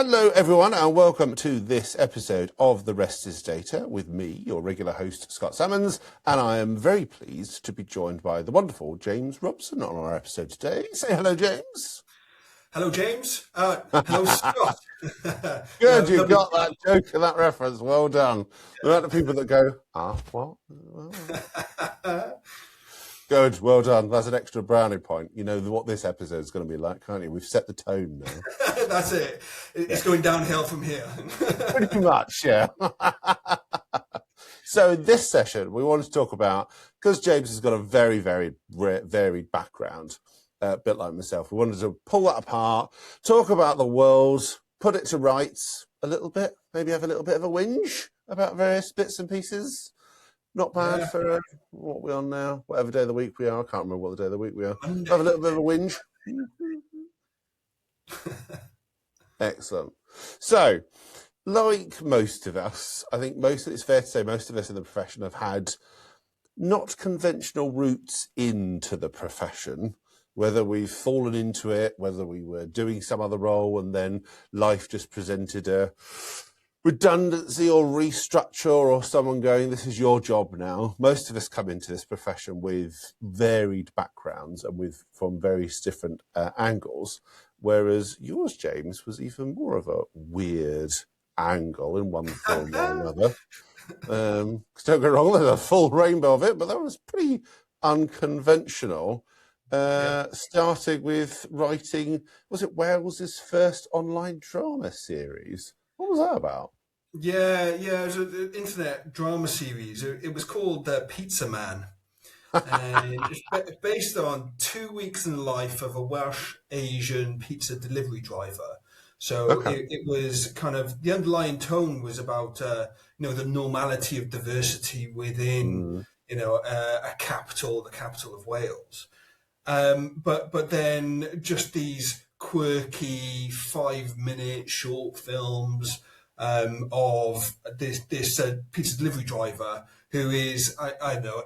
Hello, everyone, and welcome to this episode of The Rest is Data with me, your regular host, Scott Salmons, and I am very pleased to be joined by the wonderful James Robson on our episode today. Say hello, James. Hello, James. Hello, Scott. Good, you got that joke and that reference. Well done. The amount of people that go, what? Good, well done. That's an extra brownie point. You know what this episode is going to be like, can't you? We've set the tone now. That's it. It's going downhill from here. Pretty much, yeah. So in this session, we want to talk about, because James has got a very, very varied background, a bit like myself, we wanted to pull that apart, talk about the world, put it to rights a little bit, maybe have a little bit of a whinge about various bits and pieces. Not bad for what we're on now, whatever day of the week we are. I can't remember what the day of the week we are. Monday. Have a little bit of a whinge. Excellent. So, like most of us, I think it's fair to say most of us in the profession have had not conventional routes into the profession, whether we've fallen into it, whether we were doing some other role and then life just presented a redundancy or restructure or someone going, this is your job now. Most of us come into this profession with varied backgrounds and from various different angles, whereas yours, James, was even more of a weird angle in one form or another. Don't get me wrong, there's a full rainbow of it, but that was pretty unconventional. Starting with writing, was it Wales's first online drama series? What was that about? Yeah, it was an internet drama series. It was called Pizza Man. And it's based on 2 weeks in the life of a Welsh Asian pizza delivery driver. So Okay. it was kind of, the underlying tone was about, the normality of diversity within, the capital of Wales. But then just these quirky 5-minute short films of this pizza delivery driver who is, I don't know,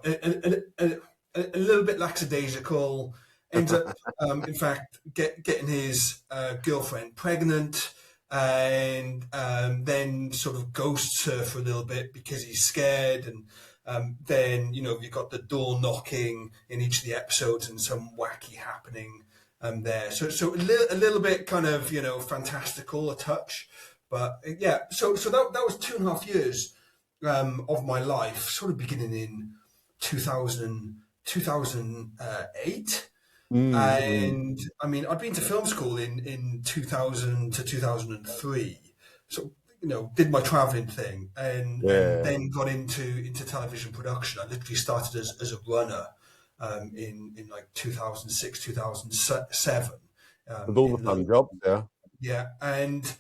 a little bit lackadaisical, ends up, in fact, getting his girlfriend pregnant, and then sort of ghosts her for a little bit because he's scared, and then, you've got the door knocking in each of the episodes and some wacky happening there. So a little bit kind of, fantastical, a touch. But yeah, so that was 2.5 years of my life, sort of beginning in 2008. And I mean, I'd been to film school in 2000 to 2003. So, did my traveling thing and then got into television production. I literally started as a runner in like 2006, 2007. With all the fun jobs, yeah. Yeah, and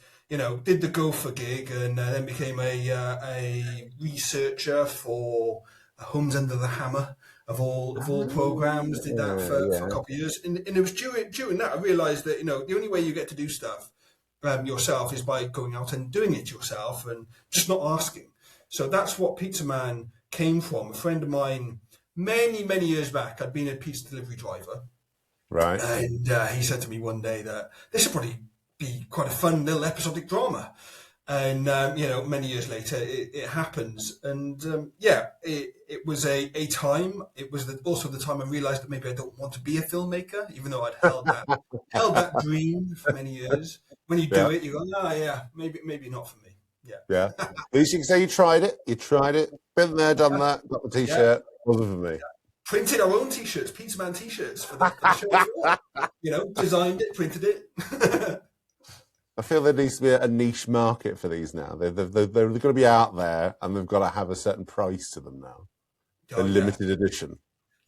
did the Gopher gig, and then became a researcher for Homes Under the Hammer of all programs. Did that for a couple of years, and it was during that I realised that the only way you get to do stuff yourself is by going out and doing it yourself and just not asking. So that's what Pizza Man came from. A friend of mine, many years back, I'd been a pizza delivery driver, right? And he said to me one day that this would probably be quite a fun little episodic drama. And many years later, it happens, and it was a time. It was also the time I realised that maybe I don't want to be a filmmaker, even though I'd held that dream for many years. When you do it, you go, maybe not for me. Yeah. At least you can say you tried it. Been there, done that. Got the T-shirt. Wasn't for me. Printed our own T-shirts, Pizza Man T-shirts for the show as well. Designed it, printed it. I feel there needs to be a niche market for these now. They're going to be out there, and they've got to have a certain price to them now. Limited edition.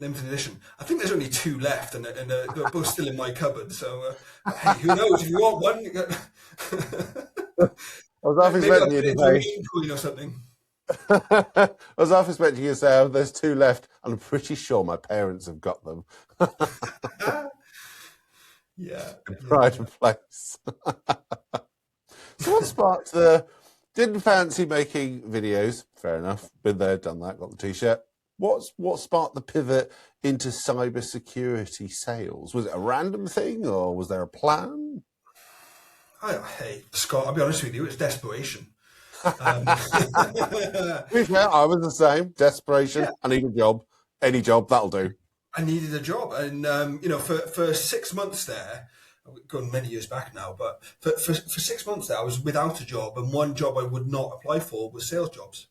Limited edition. I think there's only 2 left, and they're both still in my cupboard. So, hey, who knows? If you want one, I was half expecting you to say coin or something. I was half expecting you to say, oh, there's 2 left, and I'm pretty sure my parents have got them. Pride and place. So what sparked didn't fancy making videos, fair enough, been there, done that, got the T-shirt. What sparked the pivot into cybersecurity sales? Was it a random thing, or was there a plan? Hey, Scott, I'll be honest with you, it's desperation. Um, To be fair, I was the same. yeah, Desperation. I need a job. Any job, that'll do. I needed a job, and for 6 months there, going many years back now, but for 6 months there, I was without a job, and one job I would not apply for was sales jobs.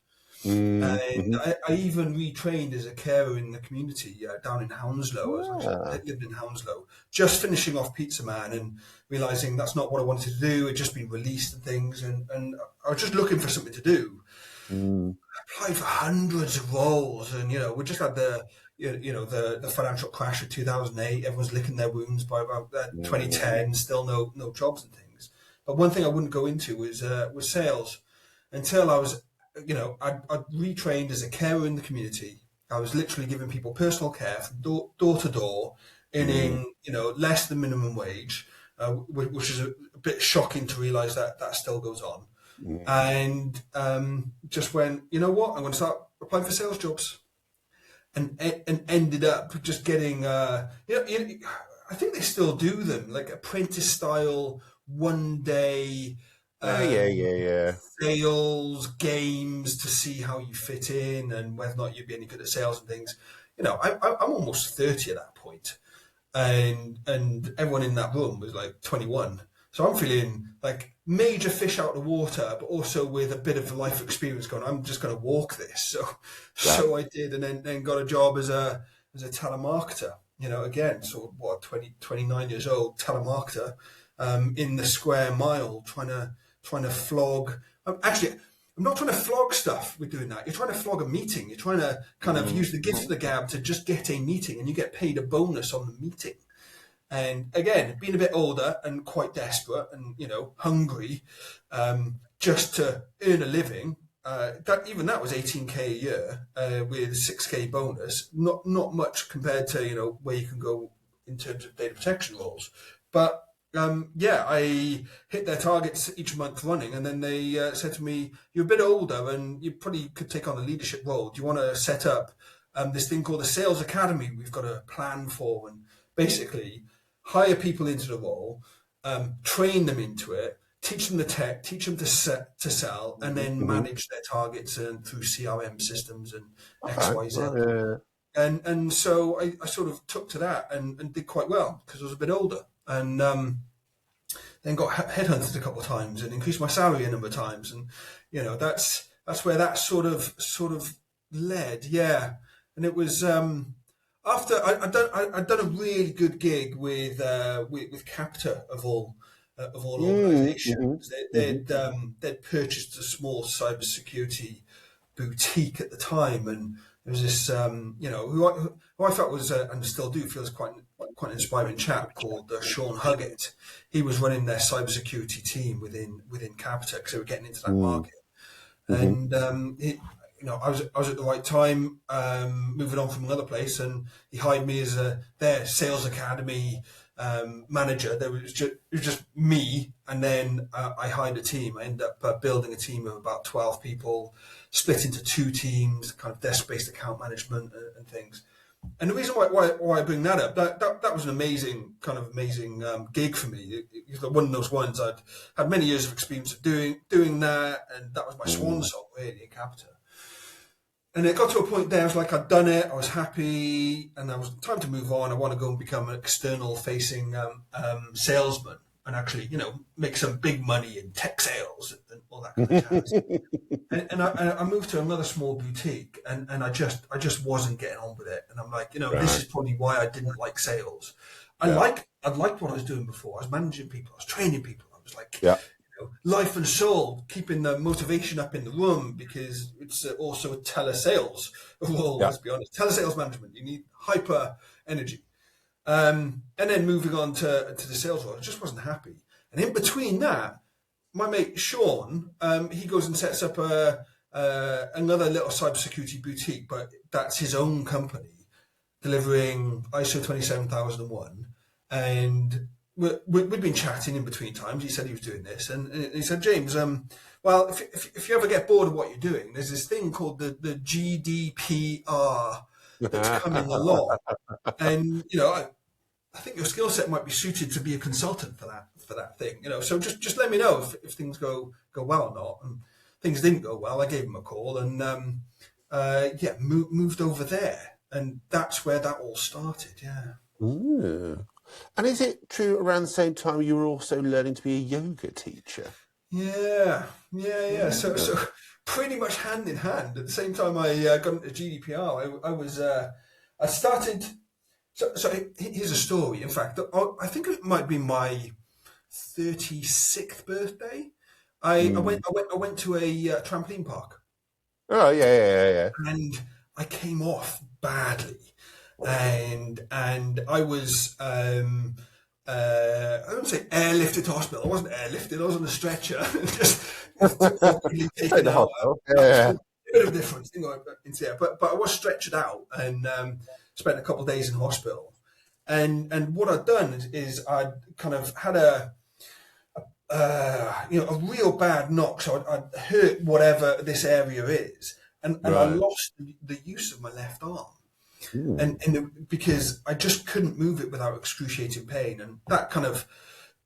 And Mm-hmm. I even retrained as a carer in the community down in Hounslow. I Ah, lived in Hounslow, just finishing off Pizza Man and realizing that's not what I wanted to do. It just been released and things, and I was just looking for something to do. mm, Applied for hundreds of roles, and we just had the financial crash of 2008. Everyone's licking their wounds by about mm, 2010. Still no jobs and things. But one thing I wouldn't go into was sales until I was, I'd retrained as a carer in the community. I was literally giving people personal care from door to door, mm, earning less than minimum wage, which is a bit shocking to realise that still goes on. mm. And just went, you know what, I'm going to start applying for sales jobs, and ended up just getting, I think they still do them, like apprentice style, 1 day Yeah, um, yeah, yeah. sales games to see how you fit in and whether or not you'd be any good at sales and things. I'm almost 30 at that point, and everyone in that room was like 21. So I'm feeling like major fish out of the water, but also with a bit of life experience going. I'm just going to walk this. So, Yeah. so I did, and then got a job as a telemarketer. Again, sort of 29 years old telemarketer, in the square mile, trying to flog. Actually, I'm not trying to flog stuff with doing that. You're trying to flog a meeting. You're trying to kind of use the gift of the gab to just get a meeting, and you get paid a bonus on the meeting. And again, being a bit older and quite desperate and hungry, just to earn a living. That was 18K a year with 6K bonus. Not much compared to where you can go in terms of data protection roles, but yeah, I hit their targets each month running, and then they said to me, "You're a bit older, and you probably could take on a leadership role. Do you want to set up this thing called the Sales Academy? We've got a plan for, and basically hire people into the role, train them into it, teach them the tech, teach them to sell, and then Mm-hmm. manage their targets and through CRM systems and X, Okay. Y, Z." Well, yeah. And so I sort of took to that and did quite well because I was a bit older, and then got headhunted a couple of times and increased my salary a number of times, and that's where that sort of led, yeah. And it was after I'd done a really good gig with Capita of all Mm-hmm. organisations. Mm-hmm. They'd purchased a small cybersecurity boutique at the time, and there was this who I felt was and still do feels quite an inspiring chap called Sean Huggett. He was running their cybersecurity team within Capita because they were getting into that market, Mm-hmm. and I was at the right time, moving on from another place, and he hired me as their sales academy manager. It was just me, and then I hired a team. I ended up building a team of about 12 people, split into two teams, kind of desk-based account management and things. And the reason why I bring that up, that was an amazing gig for me. It was like one of those ones I'd had many years of experience of doing that, and that was my swan Mm-hmm. song really in Capita. And it got to a point there, I was like, I'd done it, I was happy, and I was time to move on. I want to go and become an external facing salesman and actually, make some big money in tech sales and all that kind of jazz. And I moved to another small boutique, and I just wasn't getting on with it. And I'm like, this Right. is probably why I didn't like sales. Yeah. I liked what I was doing before. I was managing people, I was training people. I was like, Yeah. life and soul, keeping the motivation up in the room, because it's also a telesales role. Yeah. Let's be honest, telesales management. You need hyper energy. And then moving on to the sales role, I just wasn't happy. And in between that, my mate Sean, he goes and sets up another little cybersecurity boutique, but that's his own company, delivering ISO 27001. And we'd been chatting in between times. He said he was doing this, and he said, James, well, if you ever get bored of what you're doing, there's this thing called the GDPR that's coming along, and I think your skill set might be suited to be a consultant for that thing, So just let me know if things go well or not. And things didn't go well. I gave him a call and moved over there, and that's where that all started. Yeah. Ooh. And is it true around the same time you were also learning to be a yoga teacher? Yeah. So Yeah. pretty much hand in hand. At the same time, I got into GDPR. I started. So here's a story. In fact, I think it might be my 36th birthday. I went to a trampoline park, Oh, yeah. and I came off badly, and I was I don't say airlifted to hospital. I wasn't airlifted. I was on a stretcher, just awkwardly Straight taken to out. hospital. So Yeah. a bit of a difference, into there. But I was stretchered out and spent a couple of days in hospital. And what I'd done is I'd kind of had a real bad knock. So I'd hurt whatever this area is, and I Right. lost the use of my left arm. Mm. Because I just couldn't move it without excruciating pain, and that kind of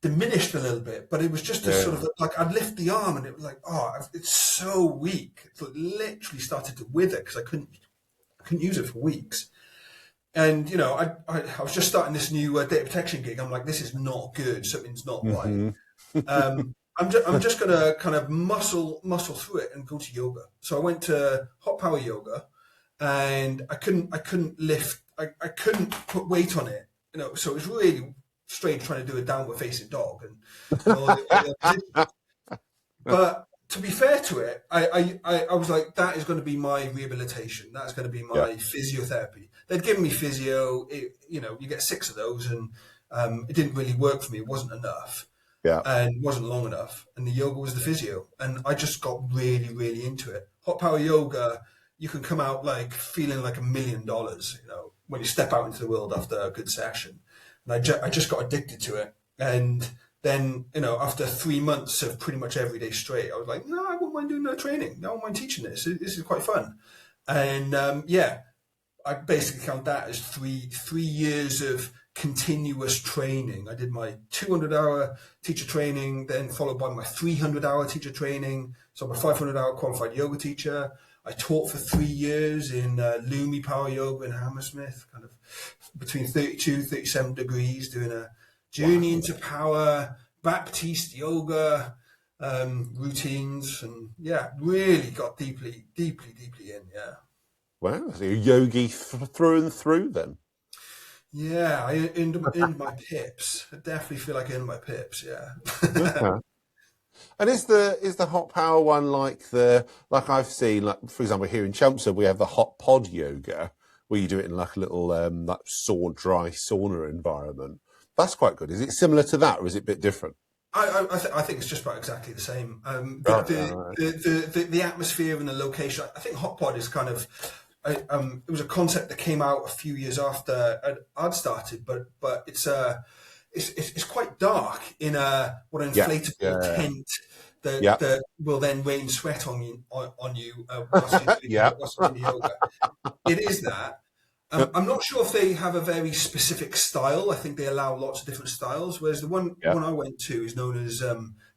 diminished a little bit. But it was just a Yeah. sort of like I'd lift the arm, and it was like, oh, it's so weak. It literally started to wither because I couldn't use it for weeks. And I was just starting this new data protection gig. I'm like, this is not good. Something's not right. Hmm. I'm just gonna kind of muscle through it and go to yoga. So I went to hot power yoga, and I couldn't lift. I couldn't put weight on it. So it was really strange trying to do a downward facing dog and all the positions. But to be fair to it, I was like, that is going to be my rehabilitation. That's going to be Yeah. my physiotherapy. They'd given me physio. You get 6 of those, and it didn't really work for me. It wasn't enough Yeah. and wasn't long enough. And the yoga was the physio, and I just got really, really into it. Hot power yoga, you can come out like feeling like $1 million, when you step out into the world after a good session. And I just got addicted to it, and then after 3 months of pretty much every day straight, I was like, no, I wouldn't mind doing no training. No, I wouldn't mind teaching this. This is quite fun. And I basically count that as three years of continuous training. I did my 200-hour teacher training, then followed by my 300-hour teacher training. So I'm a 500-hour qualified yoga teacher. I taught for 3 years in Lumi Power Yoga in Hammersmith, kind of between 32, 37 degrees, doing a journey into power, Baptiste yoga routines, and really got deeply in. Yeah. Wow. So you're yogi through and through then. Yeah, I earned my pips. I definitely feel like I earned my pips. Yeah. Okay. And is the hot power one like I've seen, like for example here in Chelmsford we have the hot pod yoga where you do it in like a little like dry sauna environment. That's quite good. Is it similar to that or is it a bit different? I think it's just about exactly the same. Right. The atmosphere and the location. I think hot pod is kind of it was a concept that came out a few years after I'd started, but it's quite dark in an Yeah. inflatable Yeah. tent Yeah. that will then rain sweat on you whilst you're Yeah. doing the yoga. It is that. I'm not sure if they have a very specific style. I think they allow lots of different styles. Whereas the one I went to is known as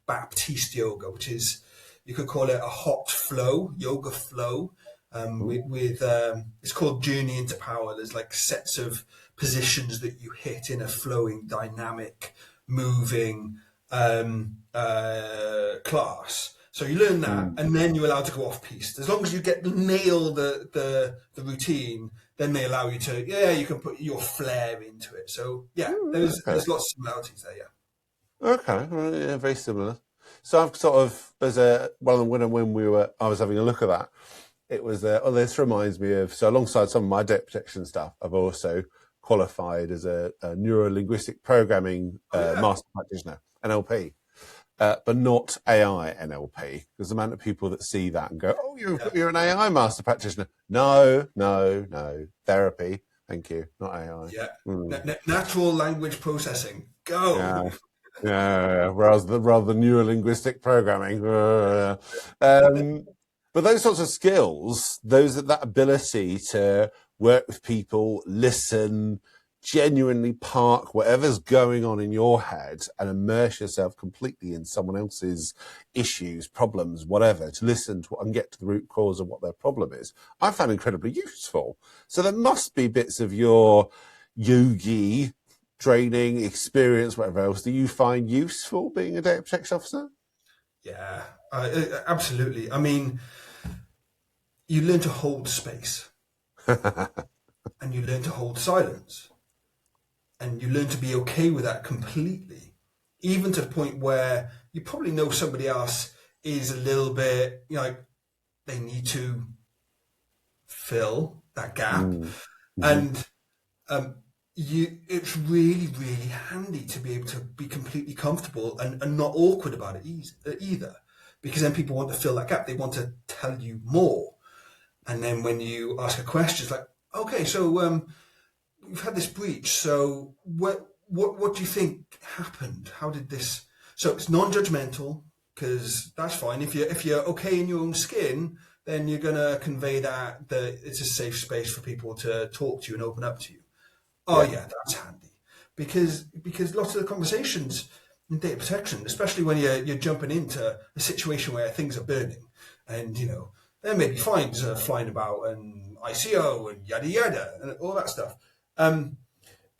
Baptiste yoga, which is, you could call it a hot flow, yoga flow. With it's called Journey into Power. There's like sets of positions that you hit in a flowing, dynamic, moving class. So you learn that, and then you're allowed to go off piste. As long as you nail the routine, then they allow you to you can put your flair into it. So there's lots of similarities there. Yeah. Okay. Right, yeah, very similar. So I've sort of when I was having a look at that, it was this reminds me of, so alongside some of my data protection stuff, I've also qualified as a neuro-linguistic programming master practitioner, NLP. But not AI NLP, because the amount of people that see that and go, "Oh, you're an AI master practitioner." No, therapy. Thank you, not AI. Yeah, natural language processing. Go. Yeah. Rather than neuro-linguistic programming. But those sorts of skills, that ability to work with people, listen, genuinely park whatever's going on in your head and immerse yourself completely in someone else's issues, problems, whatever, to listen to and get to the root cause of what their problem is, I found incredibly useful. So there must be bits of your yogi training, experience, whatever else, do you find useful being a data protection officer? Yeah, absolutely. I mean, you learn to hold space and you learn to hold silence and you learn to be okay with that completely, even to the point where you probably know somebody else is a little bit, like, they need to fill that gap. Mm-hmm. And it's really, really handy to be able to be completely comfortable and not awkward about it either. Because then people want to fill that gap. They want to tell you more. And then when you ask a question, it's like, okay, so we've had this breach. So what do you think happened? How did this? So it's non-judgmental, because that's fine. If you're okay in your own skin, then you're gonna convey that it's a safe space for people to talk to you and open up to you. Oh Yeah. yeah, that's handy, because lots of the conversations in data protection, especially when you're jumping into a situation where things are burning, and there may be fines flying about and ICO and yada yada and all that stuff.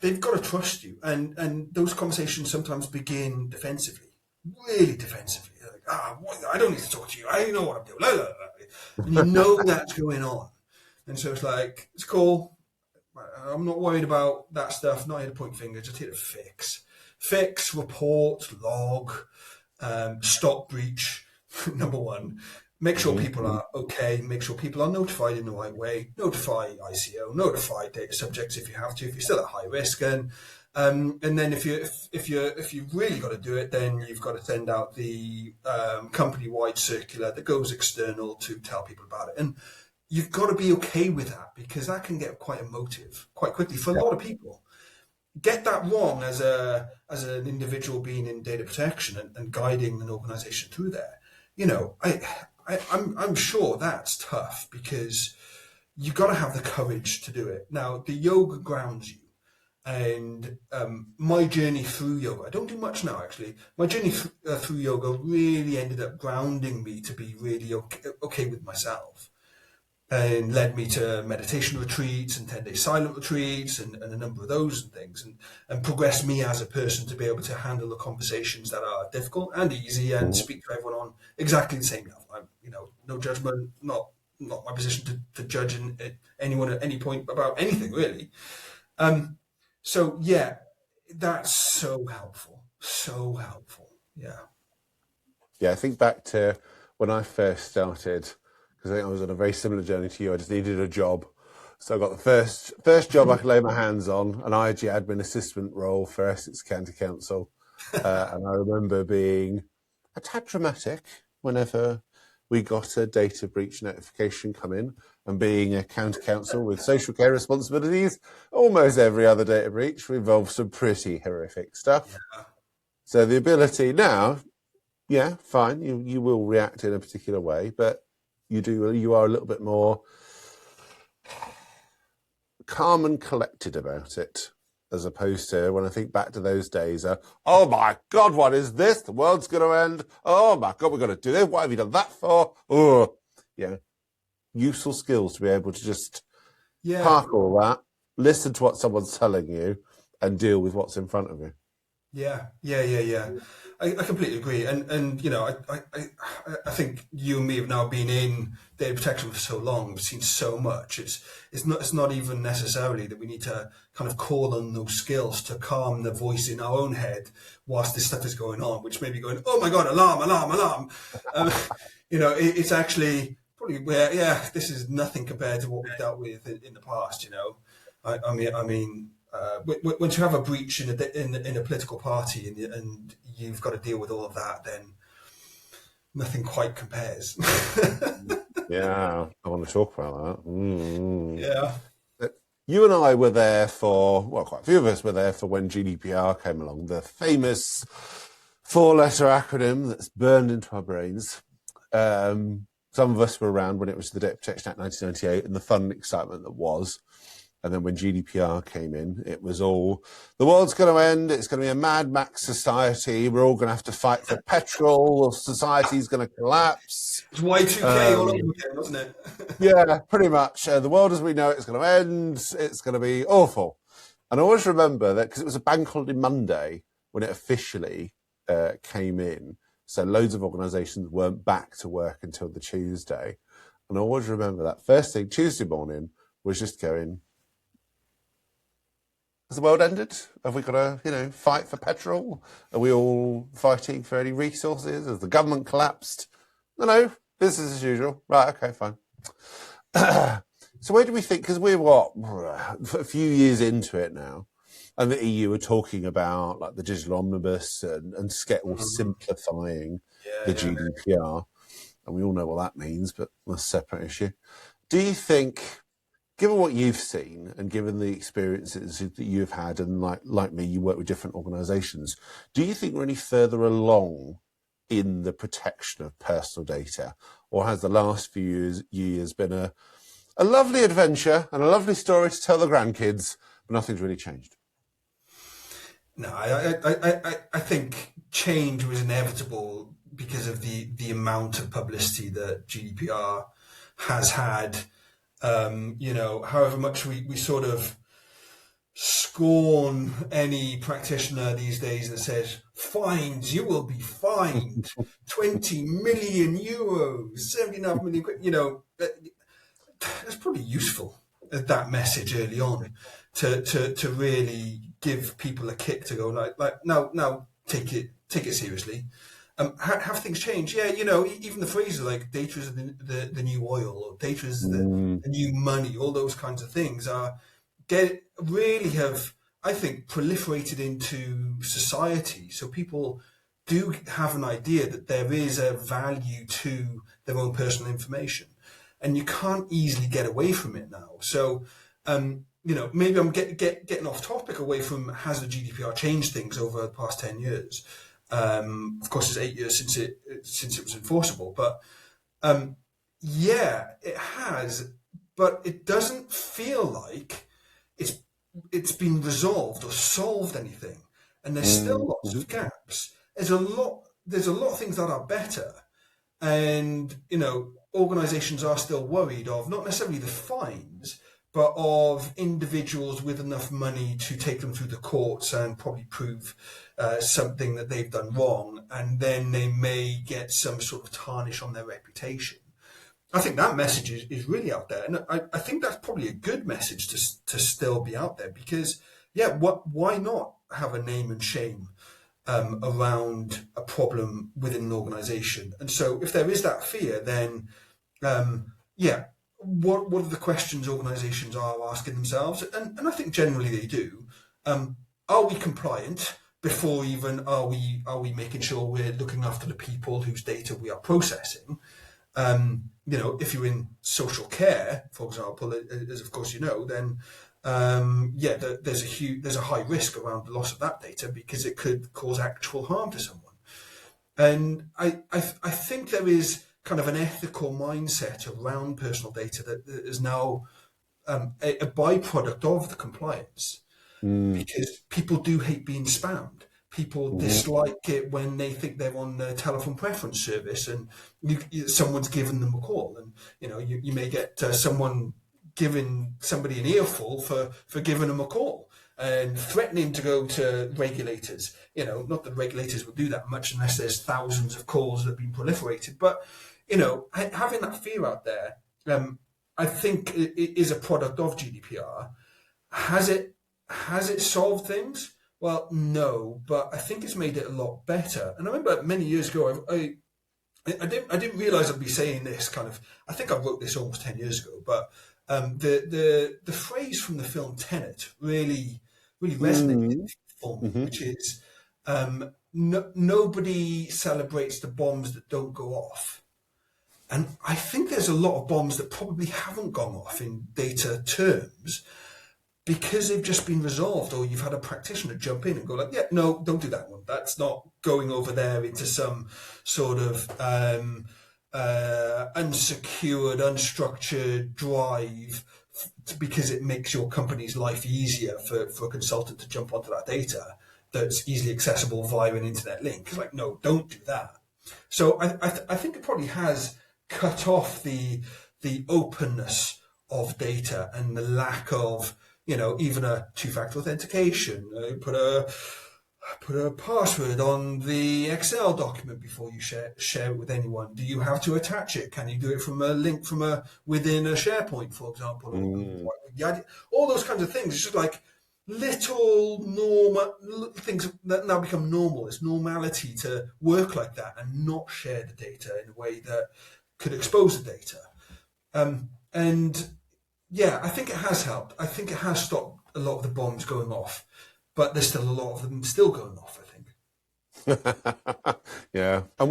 They've got to trust you, and those conversations sometimes begin defensively, really defensively. They're like, I don't need to talk to you. I know what I'm doing. Blah, blah, blah. And you know that's going on, and so it's like, it's cool. I'm not worried about that stuff. Not here to point fingers. Just here to fix, report, log, stop breach. Number one, make sure people are okay. Make sure people are notified in the right way. Notify ICO. Notify data subjects if you have to. If you're still at high risk, and then if you've really got to do it, then you've got to send out the company-wide circular that goes external to tell people about it. And you've got to be okay with that, because that can get quite emotive quite quickly for a lot of people. Get that wrong as an individual being in data protection and guiding an organization through there. I'm sure that's tough, because you've got to have the courage to do it. Now, the yoga grounds you. And my journey through yoga, I don't do much now actually. My journey through yoga really ended up grounding me to be really okay with myself, and led me to meditation retreats and 10-day silent retreats and a number of those and things, and progressed me as a person to be able to handle the conversations that are difficult and easy and speak to everyone on exactly the same level. No judgment, not my position to judge anyone at any point about anything really. So yeah, that's so helpful. So helpful. Yeah. Yeah, I think back to when I first started, because I think I was on a very similar journey to you. I just needed a job. So I got the first job I could lay my hands on, an IG admin assistant role for Essex County Council. And I remember being a tad dramatic whenever we got a data breach notification come in, and being a county council with social care responsibilities, almost every other data breach involves some pretty horrific stuff. Yeah. So the ability now, yeah, fine, you will react in a particular way, but you are a little bit more calm and collected about it, as opposed to when I think back to those days, oh my God, what is this? The world's going to end. Oh my God, we're going to do this. What have you done that for? Oh, yeah. Useful skills to be able to just park all that, listen to what someone's telling you, and deal with what's in front of you. Yeah. I completely agree, and I think you and me have now been in data protection for so long. We've seen so much. It's not even necessarily that we need to kind of call on those skills to calm the voice in our own head whilst this stuff is going on, which may be going, oh my God, alarm, alarm, alarm. It's actually probably where, this is nothing compared to what we've dealt with in the past. I mean. Once you have a breach in a political party and you've got to deal with all of that, then nothing quite compares. Yeah, I want to talk about that. Yeah. You and I were there quite a few of us were there for when GDPR came along, the famous 4-letter acronym that's burned into our brains. Some of us were around when it was the Data Protection Act 1998 and the fun and excitement that was. And then when GDPR came in, it was all, the world's going to end. It's going to be a Mad Max society. We're all going to have to fight for petrol. Society's going to collapse. It's Y2K all over again, wasn't it? Yeah, pretty much. The world as we know it is going to end. It's going to be awful. And I always remember that because it was a bank holiday Monday when it officially came in. So loads of organisations weren't back to work until the Tuesday. And I always remember that first thing Tuesday morning was just going, has the world ended? Have we got to, fight for petrol? Are we all fighting for any resources? Has the government collapsed? No, business as usual. Right, okay, fine. So where do we think, because we're a few years into it now, and the EU are talking about like the digital omnibus and simplifying the GDPR, and we all know what that means, but that's a separate issue. Do you think, given what you've seen and given the experiences that you've had, and like me, you work with different organisations, do you think we're any further along in the protection of personal data, or has the last few years been a lovely adventure and a lovely story to tell the grandkids, but nothing's really changed? No, I think change was inevitable because of the amount of publicity that GDPR has had. However much we sort of scorn any practitioner these days that says, fines, you will be fined 20 million euros, 79 million quid, that's probably useful, that message early on, to really give people a kick to go like now take it seriously. Have things changed? Yeah, even the phrases like data is the new oil, or data is the new money, all those kinds of things really have, I think, proliferated into society. So people do have an idea that there is a value to their own personal information, and you can't easily get away from it now. So, maybe I'm getting off topic away from has the GDPR changed things over the past 10 years. Of course, it's 8 years since it was enforceable, but it has. But it doesn't feel like it's been resolved or solved anything, and there's still lots of gaps. There's a lot of things that are better, and organisations are still worried of not necessarily the fines, but of individuals with enough money to take them through the courts and probably prove something that they've done wrong, and then they may get some sort of tarnish on their reputation. I think that message is really out there, and I think that's probably a good message to still be out there, because why not have a name and shame around a problem within an organisation? And so if there is that fear, then what are the questions organisations are asking themselves? And I think generally they do. Are we compliant before even are we making sure we're looking after the people whose data we are processing? If you're in social care, for example, as of course then there's a high risk around the loss of that data, because it could cause actual harm to someone. And I think there is kind of an ethical mindset around personal data that is now a byproduct of the compliance, because people do hate being spammed. People dislike it when they think they're on the telephone preference service and someone's given them a call, and you may get someone giving somebody an earful for giving them a call and threatening to go to regulators. Not that regulators will do that much unless there's thousands of calls that have been proliferated, but having that fear out there, I think it is a product of GDPR. Has it solved things? Well, no, but I think it's made it a lot better. And I remember many years ago, I didn't realize I'd be saying this kind of. I think I wrote this almost 10 years ago, but the phrase from the film Tenet really resonated for me, which is nobody celebrates the bombs that don't go off. And I think there's a lot of bombs that probably haven't gone off in data terms, because they've just been resolved, or you've had a practitioner jump in and go like, yeah, no, don't do that one. That's not going over there into some sort of unsecured, unstructured drive because it makes your company's life easier for a consultant to jump onto that data that's easily accessible via an internet link. It's like, no, don't do that. So I think it probably has cut off the openness of data and the lack of, even a two-factor authentication. Put a password on the Excel document before you share it with anyone. Do you have to attach it? Can you do it from a link within a SharePoint, for example, or Google? All those kinds of things. It's just like little normal things that now become normal. It's normality to work like that and not share the data in a way that could expose the data. And yeah, I think it has helped. I think it has stopped a lot of the bombs going off, but there's still a lot of them still going off, I think. Yeah, and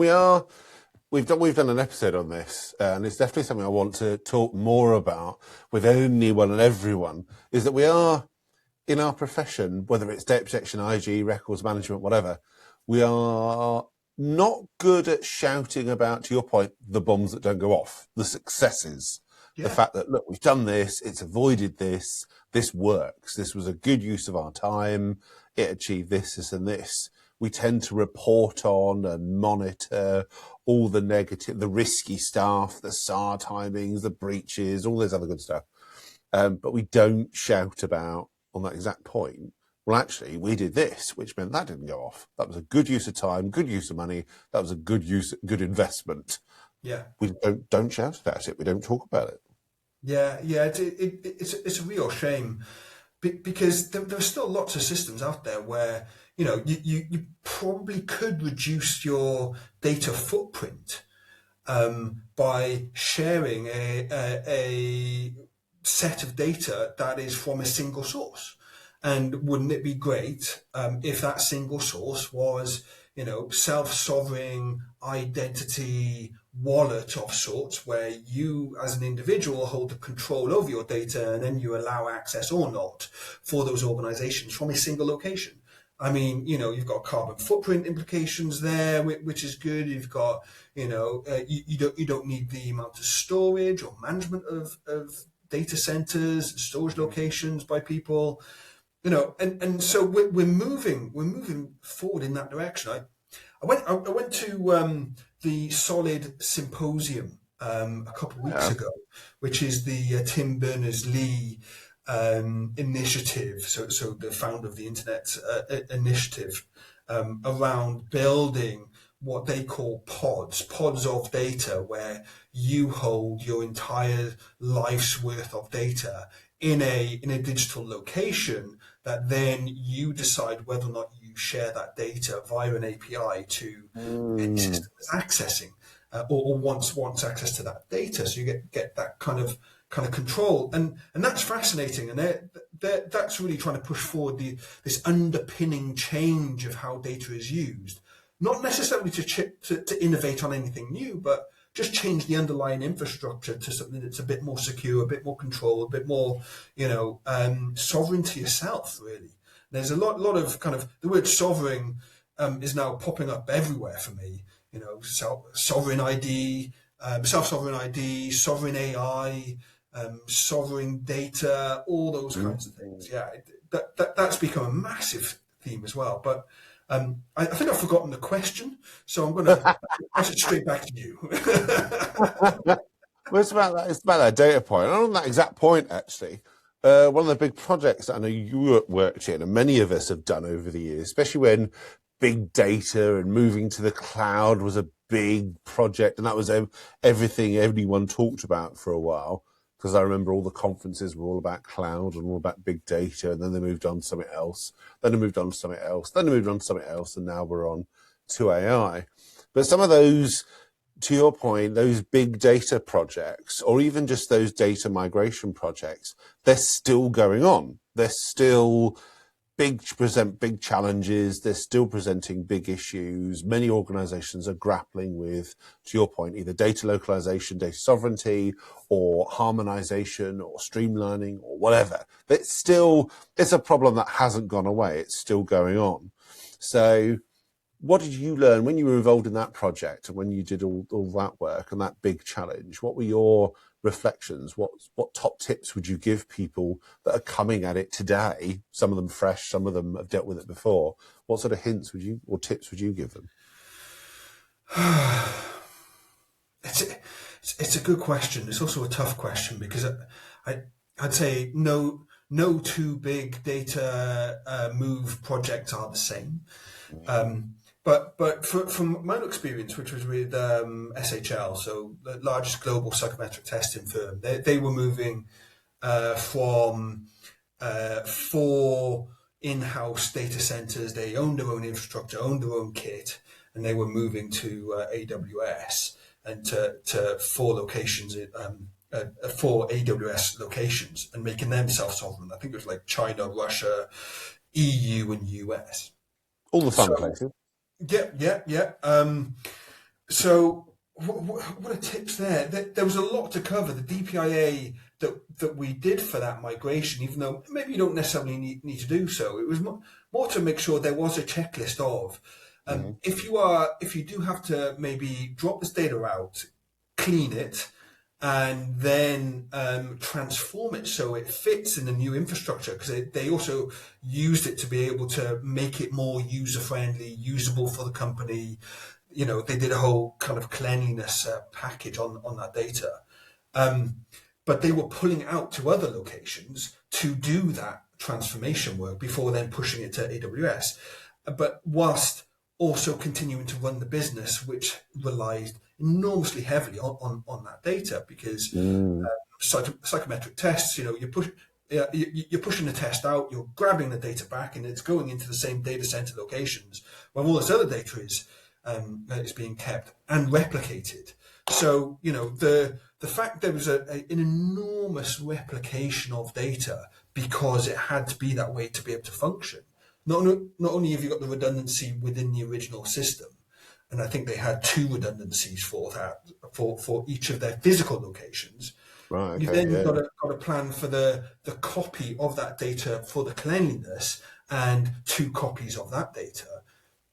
we've done an episode on this, and it's definitely something I want to talk more about with anyone and everyone, is that we are, in our profession, whether it's data protection, IG, records management, whatever, we are not good at shouting about, to your point, the bombs that don't go off, the successes. Yeah. The fact that, look, we've done this, it's avoided this, this works, this was a good use of our time, it achieved this, this, and this. We tend to report on and monitor all the negative, the risky stuff, the SAR timings, the breaches, all this other good stuff. But we don't shout about, on that exact point, well, actually, we did this, which meant that didn't go off. That was a good use of time, good use of money. That was a good investment. Yeah, we don't shout about it. We don't talk about it. Yeah. It's a real shame because there's still lots of systems out there where you probably could reduce your data footprint by sharing a set of data that is from a single source. And wouldn't it be great if that single source was, self-sovereign identity wallet of sorts, where you as an individual hold the control over your data and then you allow access or not for those organizations from a single location. I mean, you've got carbon footprint implications there, which is good. You've got, you don't need the amount of storage or management of data centers, storage locations by people. And so we're moving forward in that direction. I went to the Solid Symposium a couple of weeks ago, which is the Tim Berners-Lee initiative. So the founder of the Internet initiative around building what they call pods of data, where you hold your entire life's worth of data in a digital location that then you decide whether or not you share that data via an API to any system that's accessing or wants access to that data. So you get that kind of control, and that's fascinating, and that's really trying to push forward this underpinning change of how data is used, not necessarily to innovate on anything new, but just change the underlying infrastructure to something that's a bit more secure, a bit more control, a bit more, sovereign to yourself, really. There's a lot of kind of, the word sovereign is now popping up everywhere for me. Sovereign ID, self-sovereign ID, sovereign AI, sovereign data, all those kinds of things. Yeah, that's become a massive theme as well. But I think I've forgotten the question, so I'm going to pass it straight back to you. Well, it's about that data point. And on that exact point, actually, one of the big projects that I know you worked in, and many of us have done over the years, especially when big data and moving to the cloud was a big project, and that was everything everyone talked about for a while. Because I remember all the conferences were all about cloud and all about big data, and then they moved on to something else. Then they moved on to something else. Then they moved on to something else, and now we're on to AI. But some of those, to your point, those big data projects, or even just those data migration projects, they're still going on. They're still present big challenges. They're still presenting big issues. Many organizations are grappling with, to your point, either data localization, data sovereignty, or harmonization, or streamlining, or whatever. But it's a problem that hasn't gone away. It's still going on. So what did you learn when you were involved in that project and when you did all that work and that big challenge? What were your reflections? What top tips would you give people that are coming at it today? Some of them fresh, some of them have dealt with it before. What sort of hints would you or tips would you give them? It's a good question. It's also a tough question because I'd say no two big data move projects are the same. But from my own experience, which was with SHL, so the largest global psychometric testing firm, they were moving from 4 in-house data centers. They owned their own infrastructure, owned their own kit, and they were moving to AWS and to 4 locations, 4 AWS locations, and making them self-sovereign. I think it was like China, Russia, EU, and US. All the fun So places. yeah. So what are tips there? There was a lot to cover. The DPIA that we did for that migration, even though maybe you don't necessarily need to do so, it was more to make sure there was a checklist of if you do have to maybe drop this data out, clean it, and then transform it so it fits in the new infrastructure, because they also used it to be able to make it more user friendly, usable for the company. You know, they did a whole kind of cleanliness package on that data. But they were pulling out to other locations to do that transformation work before then pushing it to AWS. But whilst also continuing to run the business, which relied enormously heavily on that data, because psychometric tests, you know, you're pushing the test out, you're grabbing the data back, and it's going into the same data center locations where all this other data is being kept and replicated. So, you know, the fact there was an enormous replication of data because it had to be that way to be able to function. Not only have you got the redundancy within the original system, and I think they had 2 redundancies for that, for each of their physical locations. Right. Okay, You've then yeah. got a plan for the copy of that data for the cleanliness, and 2 copies of that data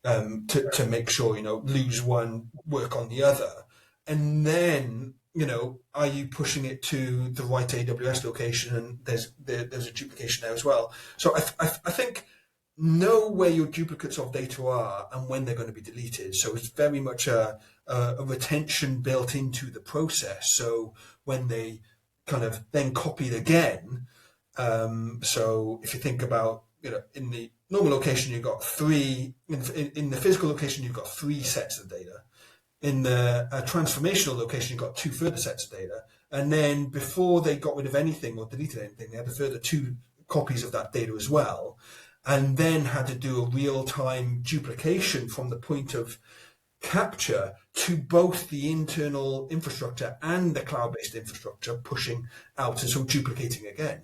to make sure, you know, lose one, work on the other. And then, you know, are you pushing it to the right AWS location? And there's a duplication there as well. So I think know where your duplicates of data are and when they're going to be deleted. So it's very much a retention built into the process. So when they kind of then copied again, so if you think about, you know, in the normal location, you've got 3, in the physical location, you've got 3 sets of data. In the transformational location, you've got 2 further sets of data. And then before they got rid of anything or deleted anything, they had a further 2 copies of that data as well, and then had to do a real-time duplication from the point of capture to both the internal infrastructure and the cloud-based infrastructure, pushing out and so duplicating again.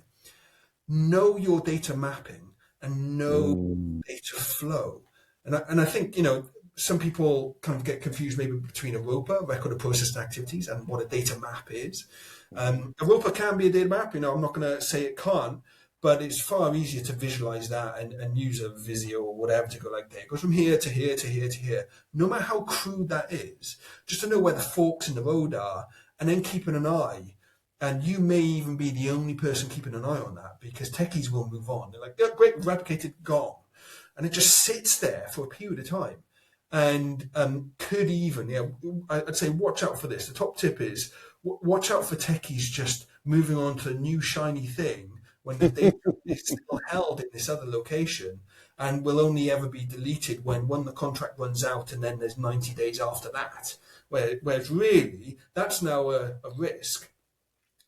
Know your data mapping and know data flow. And I think, you know, some people kind of get confused maybe between a ROPA, record of processing activities, and what a data map is. A ROPA can be a data map, you know, I'm not going to say it can't, but it's far easier to visualize that and use a Visio or whatever to go like that. It goes from here to here to here to here. No matter how crude that is, just to know where the forks in the road are, and then keeping an eye. And you may even be the only person keeping an eye on that, because techies will move on. They're like, yeah, great, replicated, gone. And it just sits there for a period of time. And could even, yeah, I'd say watch out for this. The top tip is watch out for techies just moving on to a new shiny thing when the data is still held in this other location and will only ever be deleted when the contract runs out, and then there's 90 days after that. Whereas really, that's now a risk,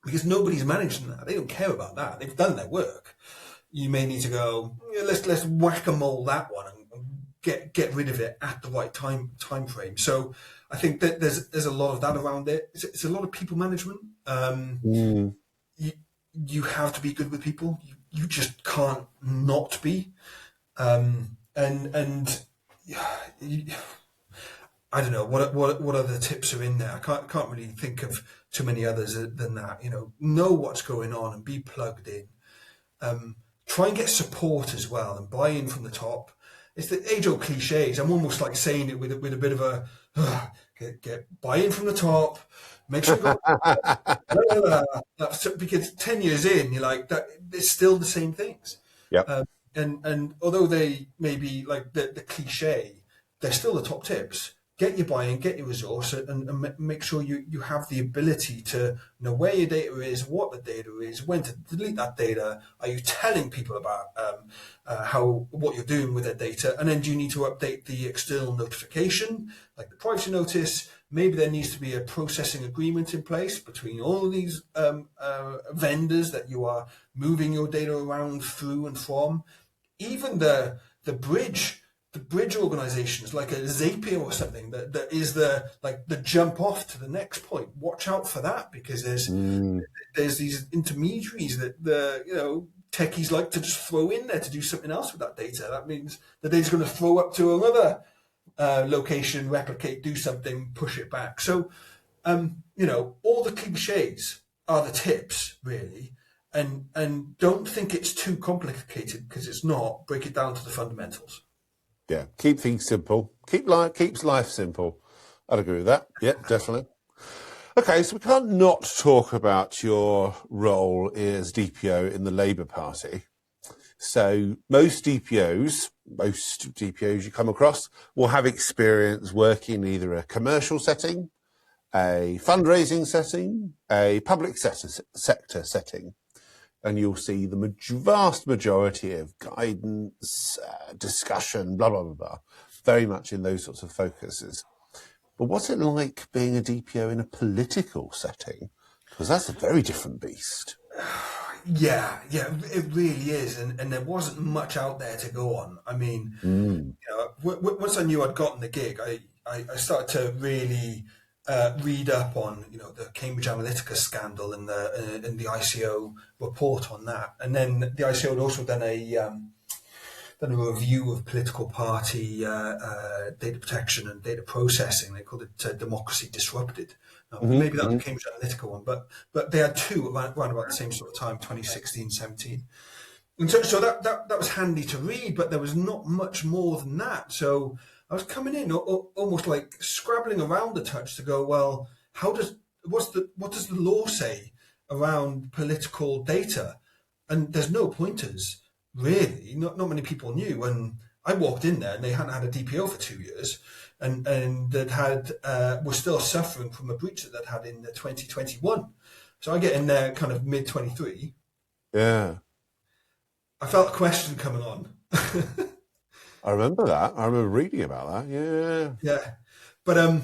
because nobody's managing that. They don't care about that. They've done their work. You may need to go, yeah, let's whack-a-mole that one and get rid of it at the right time frame. So I think that there's a lot of that around it. It's a lot of people management. You have to be good with people. You just can't not be. And I don't know what other tips are in there. I can't really think of too many others than that. You know what's going on and be plugged in. Try and get support as well and buy in from the top. it's the age-old cliches. I'm almost like saying it with a bit of a get buy-in from the top, make sure you got because 10 years in, you're like that. It's still the same things, Yep. and although they may be like the cliche, they're still the top tips. Get your buy-in, get your resource, and make sure you have the ability to know where your data is, what the data is, when to delete that data. Are you telling people about how what you're doing with their data? And then do you need to update the external notification, like the privacy notice? Maybe there needs to be a processing agreement in place between all of these vendors that you are moving your data around through and from. Even the bridge organizations like a Zapier or something that is the jump off to the next point. Watch out for that, because there's these intermediaries that the techies like to just throw in there to do something else with that data. That means the data's going to throw up to another location, replicate, do something, push it back. So all the cliches are the tips, really. And don't think it's too complicated, because it's not. Break it down to the fundamentals. Yeah, keep things simple. Keeps life simple. I'd agree with that. Yeah, definitely. Okay, so we can't not talk about your role as DPO in the Labour Party. So most DPOs you come across will have experience working in either a commercial setting, a fundraising setting, a public sector setting. And you'll see the vast majority of guidance, discussion, blah, blah, blah, blah, very much in those sorts of focuses. But what's it like being a DPO in a political setting? Because that's a very different beast. Yeah, it really is. And there wasn't much out there to go on. I mean, once I knew I'd gotten the gig, I started to really read up on the Cambridge Analytica scandal and the ICO report on that, and then the ICO had also done a review of political party data protection and data processing. They called it Democracy Disrupted. Maybe that was the Cambridge Analytica one, but they had two around about the same sort of time, 2016, 17. And so that was handy to read, but there was not much more than that. So I was coming in almost like scrabbling around a touch to go, well, what does the law say around political data? And there's no pointers, really. Not many people knew. And I walked in there and they hadn't had a DPO for 2 years, and that were still suffering from a breach that they'd had in 2021. So I get in there kind of mid 23. Yeah. I felt a question coming on. I remember that. I remember reading about that. Yeah. Yeah. But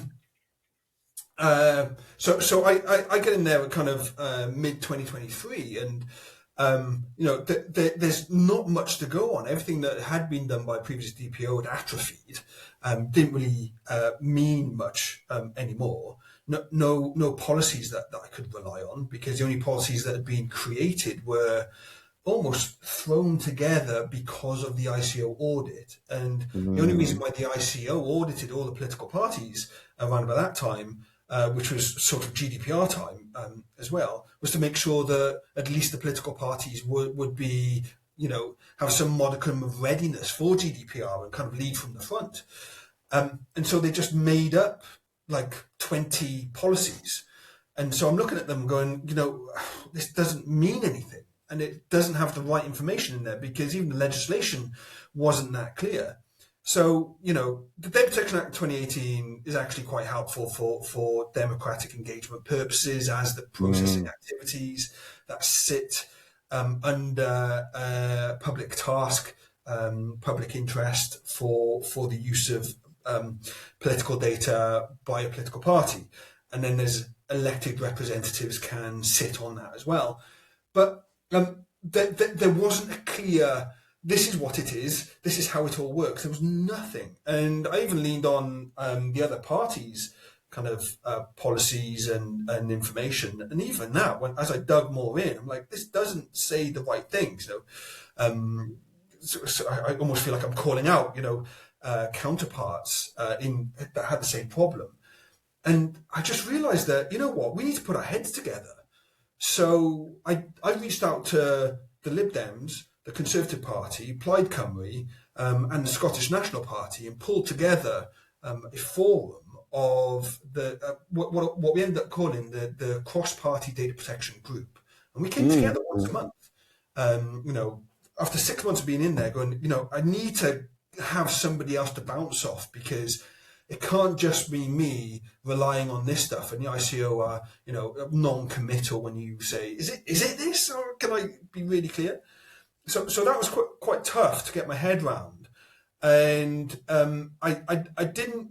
so I get in there at kind of mid 2023, and there's not much to go on. Everything that had been done by previous DPO had atrophied. Didn't really mean much anymore. No policies that I could rely on, because the only policies that had been created were almost thrown together because of the ICO audit. And the only reason why the ICO audited all the political parties around about that time, which was sort of GDPR time as well, was to make sure that at least the political parties would be, have some modicum of readiness for GDPR and kind of lead from the front. And so they just made up like 20 policies. And so I'm looking at them going, this doesn't mean anything. And it doesn't have the right information in there, because even the legislation wasn't that clear. So, the Data Protection Act 2018 is actually quite helpful for democratic engagement purposes, as the processing activities that sit under public task, public interest for the use of political data by a political party. And then there's elected representatives can sit on that as well. But there wasn't a clear, this is what it is, this is how it all works. There was nothing. And I even leaned on the other parties' kind of policies and information. And even that, as I dug more in, I'm like, this doesn't say the right things. So I almost feel like I'm calling out, counterparts that had the same problem. And I just realized that, we need to put our heads together. So I reached out to the Lib Dems the Conservative Party, Plaid Cymru, and the Scottish National Party, and pulled together a forum of the what we ended up calling the cross-party data protection group, and we came together once a month. After 6 months of being in there, going, I need to have somebody else to bounce off, because it can't just be me relying on this stuff. And the ICO are, non-committal when you say, is it this, or can I be really clear? So that was quite tough to get my head round. And I didn't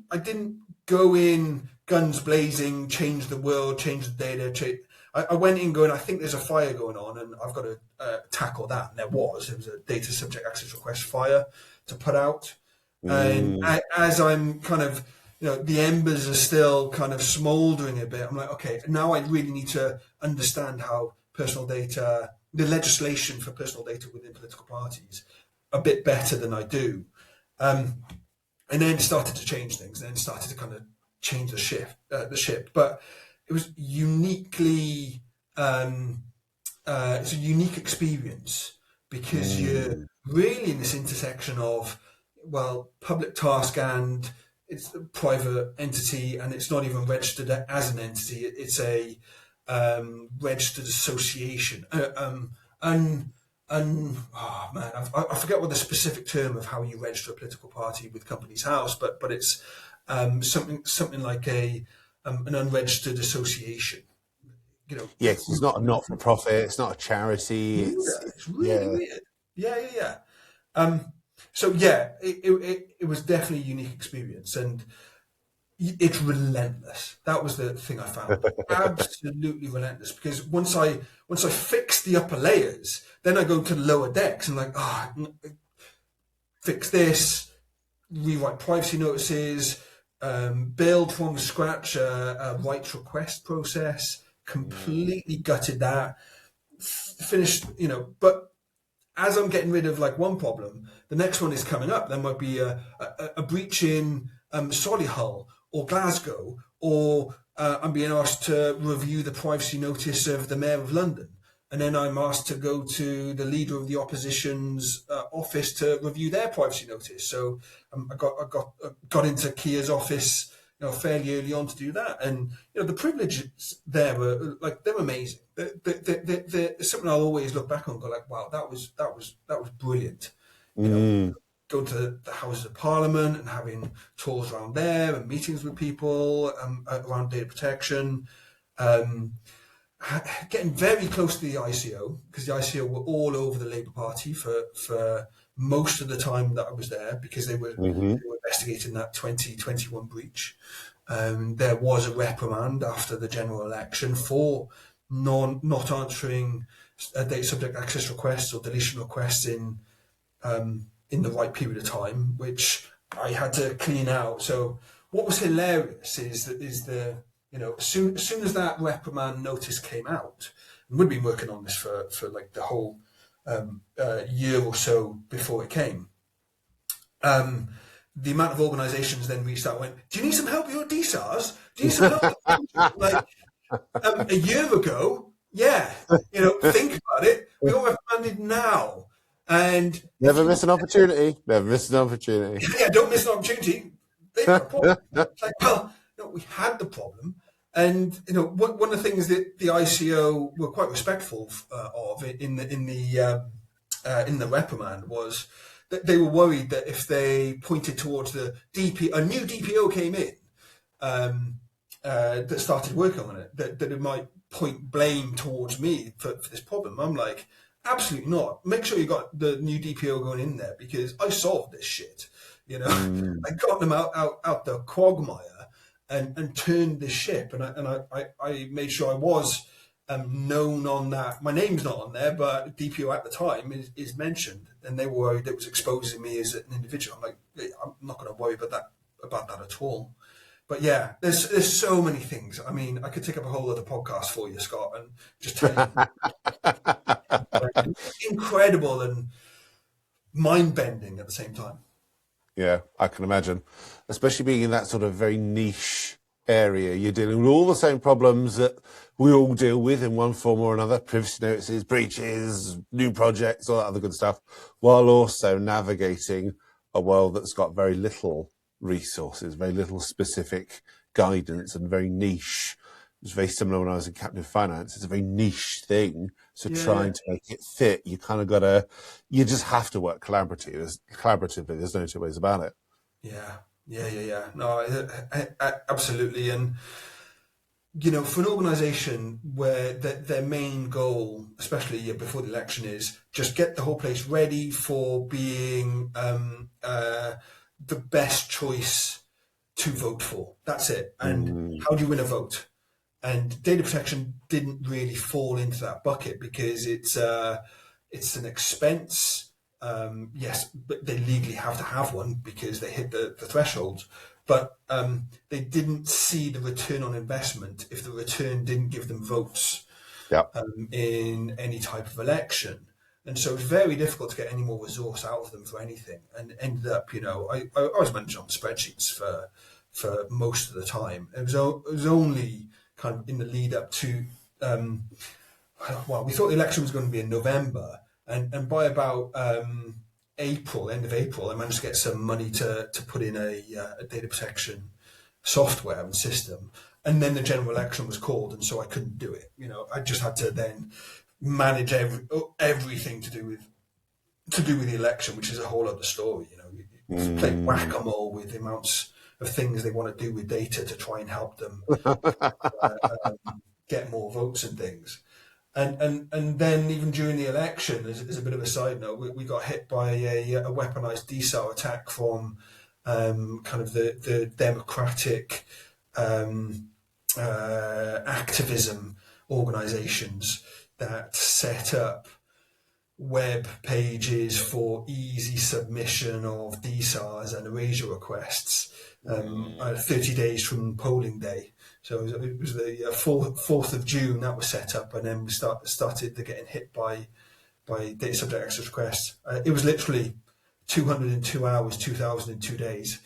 go in guns blazing, change the world, change the data. I went in going, I think there's a fire going on, and I've got to tackle that. And there was a data subject access request fire to put out. And as I'm kind of, the embers are still kind of smouldering a bit, I'm like, okay, now I really need to understand how personal data, the legislation for personal data within political parties, a bit better than I do. And then started to change things, and then started to kind of change the ship. But it was uniquely, it's a unique experience, because you're really in this intersection of, public task, and it's a private entity, and it's not even registered as an entity. It's a registered association. I forget what the specific term of how you register a political party with Companies House, but it's something like an unregistered association. Yes, it's not a not-for-profit. It's not a charity. It's really weird. Yeah. It was definitely a unique experience, and it's relentless. That was the thing I found. Absolutely relentless, because once I fix the upper layers, then I go to the lower decks and fix this, rewrite privacy notices, build from scratch a rights request process, completely gutted that, finished, but as I'm getting rid of one problem, the next one is coming up. There might be a breach in Solihull or Glasgow, or I'm being asked to review the privacy notice of the Mayor of London, and then I'm asked to go to the leader of the opposition's office to review their privacy notice. So I got into Kia's office, fairly early on to do that, and the privileges there were they're amazing. They're something I'll always look back on and go wow, that was brilliant. Going to the Houses of Parliament and having tours around there and meetings with people around data protection. Getting very close to the ICO, because the ICO were all over the Labour Party for most of the time that I was there, because they were investigating that 2021 breach. There was a reprimand after the general election for not answering data subject access requests or deletion requests in the right period of time, which I had to clean out. So what was hilarious is as soon as that reprimand notice came out, and we'd been working on this for the whole year or so before it came. The amount of organisations then reached out and went, "Do you need some help with your DSARs? Do you need some help?" A year ago, think about it. We got reprimanded now. And never miss an opportunity. Never miss an opportunity. Yeah, don't miss an opportunity. They've got a problem. We had the problem, and one of the things that the ICO were quite respectful of in the reprimand was that they were worried that if they pointed towards the a new DPO came in that started working on it, that it might point blame towards me for this problem. I'm like, absolutely not. Make sure you got the new DPO going in there, because I solved this shit. I got them out the quagmire and turned this ship, and I made sure I was known on that. My name's not on there, but DPO at the time is mentioned, and they were worried it was exposing me as an individual. I'm like, I'm not going to worry about that at all. But yeah, there's so many things. I mean, I could take up a whole other podcast for you, Scott, and just tell you. Incredible and mind-bending at the same time. Yeah, I can imagine, especially being in that sort of very niche area. You're dealing with all the same problems that we all deal with in one form or another: privacy notices, breaches, new projects, all that other good stuff, while also navigating a world that's got very little resources, very little specific guidance, and very niche. It's very similar when I was in captive finance. It's a very niche thing. So Yeah, trying to make it fit, you just have to work collaboratively. There's no two ways about it. yeah, yeah. No, absolutely. And for an organisation where their main goal, especially before the election, is just get the whole place ready for being the best choice to vote for. That's it. And Mm, how do you win a vote? And data protection didn't really fall into that bucket because it's an expense. Yes, but they legally have to have one because they hit the thresholds. But they didn't see the return on investment if the return didn't give them votes yeah. in any type of election. And so it's very difficult to get any more resource out of them for anything. And ended up, I was managing on spreadsheets for most of the time. It was only kind of in the lead up to, we thought the election was going to be in November. And by about end of April, I managed to get some money to put in a data protection software and system. And then the general election was called, and so I couldn't do it. I just had to then manage everything to do with the election, which is a whole other story. You play whack-a-mole with the amounts of things they want to do with data to try and help them get more votes and things. And then even during the election, as a bit of a side note, we got hit by a weaponized DSAR attack from kind of the democratic activism organizations that set up web pages for easy submission of DSARs and erasure requests 30 days from polling day. So it was the 4th of June that was set up, and then we started getting hit by data subject access requests. It was literally 202 hours, 2002 days.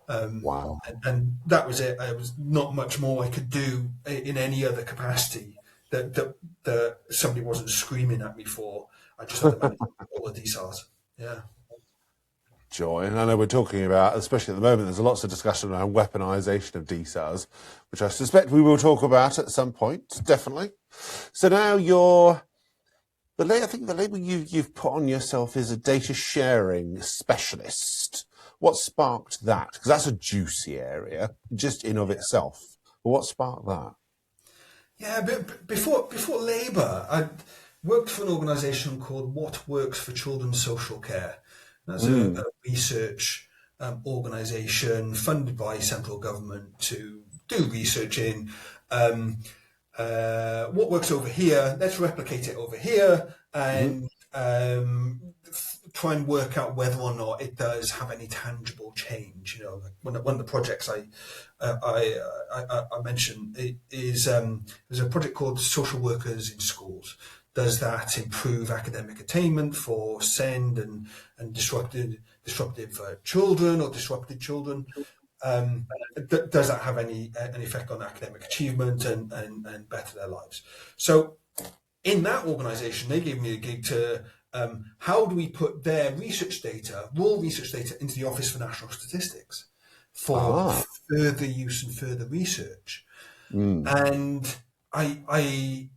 Wow. And that was it. There was not much more I could do in any other capacity that somebody wasn't screaming at me for. I just had to manage all the DSARs. Yeah. Joy. And I know we're talking about, especially at the moment, there's lots of discussion around weaponization of DSARs, which I suspect we will talk about at some point, definitely. So now I think the label you've put on yourself is a data sharing specialist. What sparked that? Because that's a juicy area, just in of itself. But what sparked that? Yeah, but before Labour, I worked for an organisation called What Works for Children's Social Care. That's a research organisation funded by central government to do research in what works over here. Let's replicate it over here and try and work out whether or not it does have any tangible change. Like one of the projects I mentioned is there's a project called Social Workers in Schools. Does that improve academic attainment for SEND and disruptive children or disrupted children? Does that have any effect on academic achievement and better their lives? So in that organisation, they gave me a gig to how do we put their research data, raw research data, into the Office for National Statistics for further use and further research. And I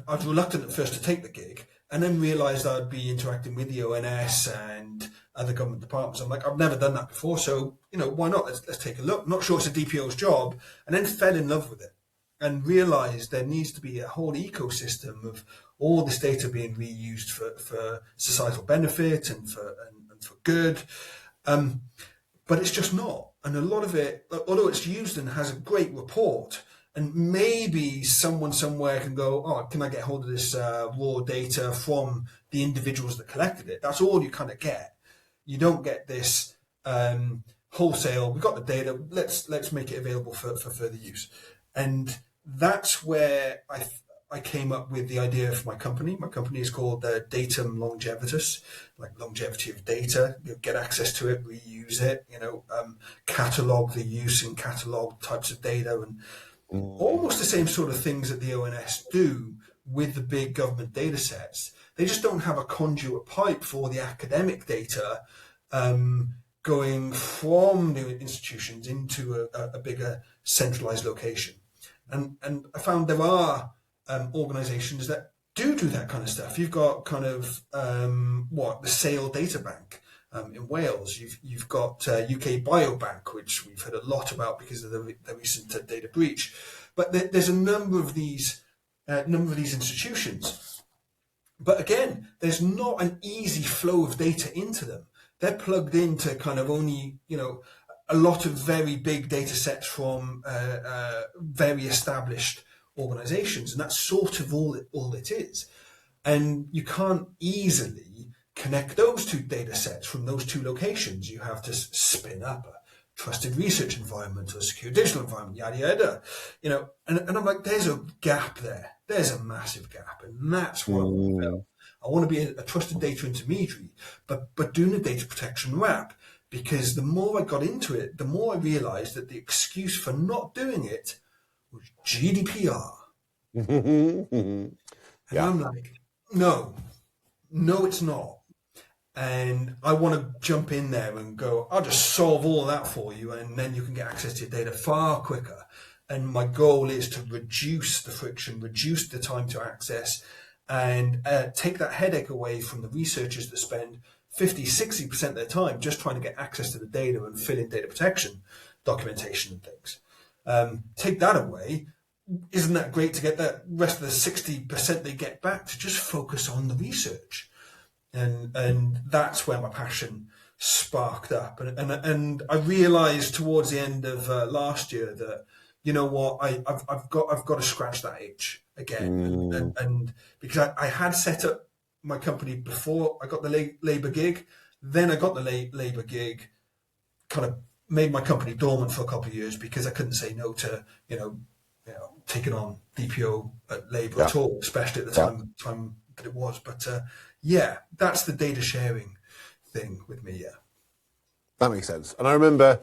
was reluctant at first to take the gig, and then realised I'd be interacting with the ONS and other government departments. I'm like, I've never done that before, so why not? Let's take a look. Not sure it's a DPO's job, and then fell in love with it, and realised there needs to be a whole ecosystem of all this data being reused for societal benefit and for good. But it's just not. And a lot of it, although it's used and has a great report, and maybe someone somewhere can go, oh, can I get hold of this raw data from the individuals that collected it? That's all you kind of get. You don't get this wholesale, we've got the data, let's make it available for further use. And that's where I came up with the idea for my company. My company is called Datum Longevitus, like longevity of data. You get access to it, reuse it, catalog the use and catalog types of data, and almost the same sort of things that the ONS do with the big government data sets. They just don't have a conduit pipe for the academic data going from the institutions into a bigger centralized location. And I found there are organizations that do that kind of stuff. You've got kind of the Sale Data Bank in Wales. You've got UK Biobank, which we've heard a lot about because of the recent data breach. But there's a number of these institutions. But again, there's not an easy flow of data into them. They're plugged into kind of only a lot of very big data sets from very established organizations, and that's sort of all it is. And you can't easily connect those two data sets from those two locations. You have to spin up a trusted research environment or a secure digital environment, yada yada. And I'm like, there's a gap there. There's a massive gap, and that's what I want to fill. I want to be a trusted data intermediary, but doing a data protection wrap. Because the more I got into it, the more I realized that the excuse for not doing it was GDPR. And I'm like, no, it's not. And I want to jump in there and go, I'll just solve all of that for you, and then you can get access to your data far quicker. And my goal is to reduce the friction, reduce the time to access, and take that headache away from the researchers that spend 50, 60% of their time just trying to get access to the data and fill in data protection documentation and things. Take that away. Isn't that great to get that rest of the 60% they get back to just focus on the research? And that's where my passion sparked up. And I realized towards the end of last year that, you know what, I've got to scratch that itch again. And because I had set up my company before I got the Labour gig. Then I got the Labour gig, kind of made my company dormant for a couple of years because I couldn't say no to, taking on DPO at Labour at all, especially at the time that it was. But that's the data sharing thing with me. Yeah. That makes sense. And I remember,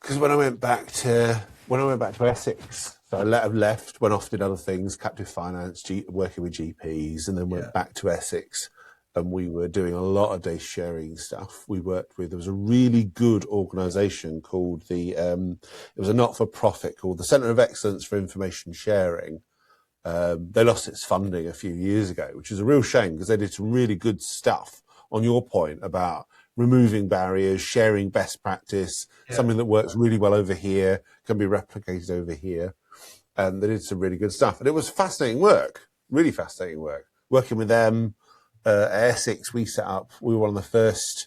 because when I went back to Essex, so I left, went off, did other things, captive finance, working with GPs, and then went back to Essex, and we were doing a lot of data sharing stuff. There was a really good organisation called it was a not-for-profit called the Centre of Excellence for Information Sharing. They lost its funding a few years ago, which is a real shame because they did some really good stuff on your point about removing barriers, sharing best practice, something that works really well over here can be replicated over here. And they did some really good stuff. And it was fascinating work, really fascinating work. Working with them at Essex, we were one of the first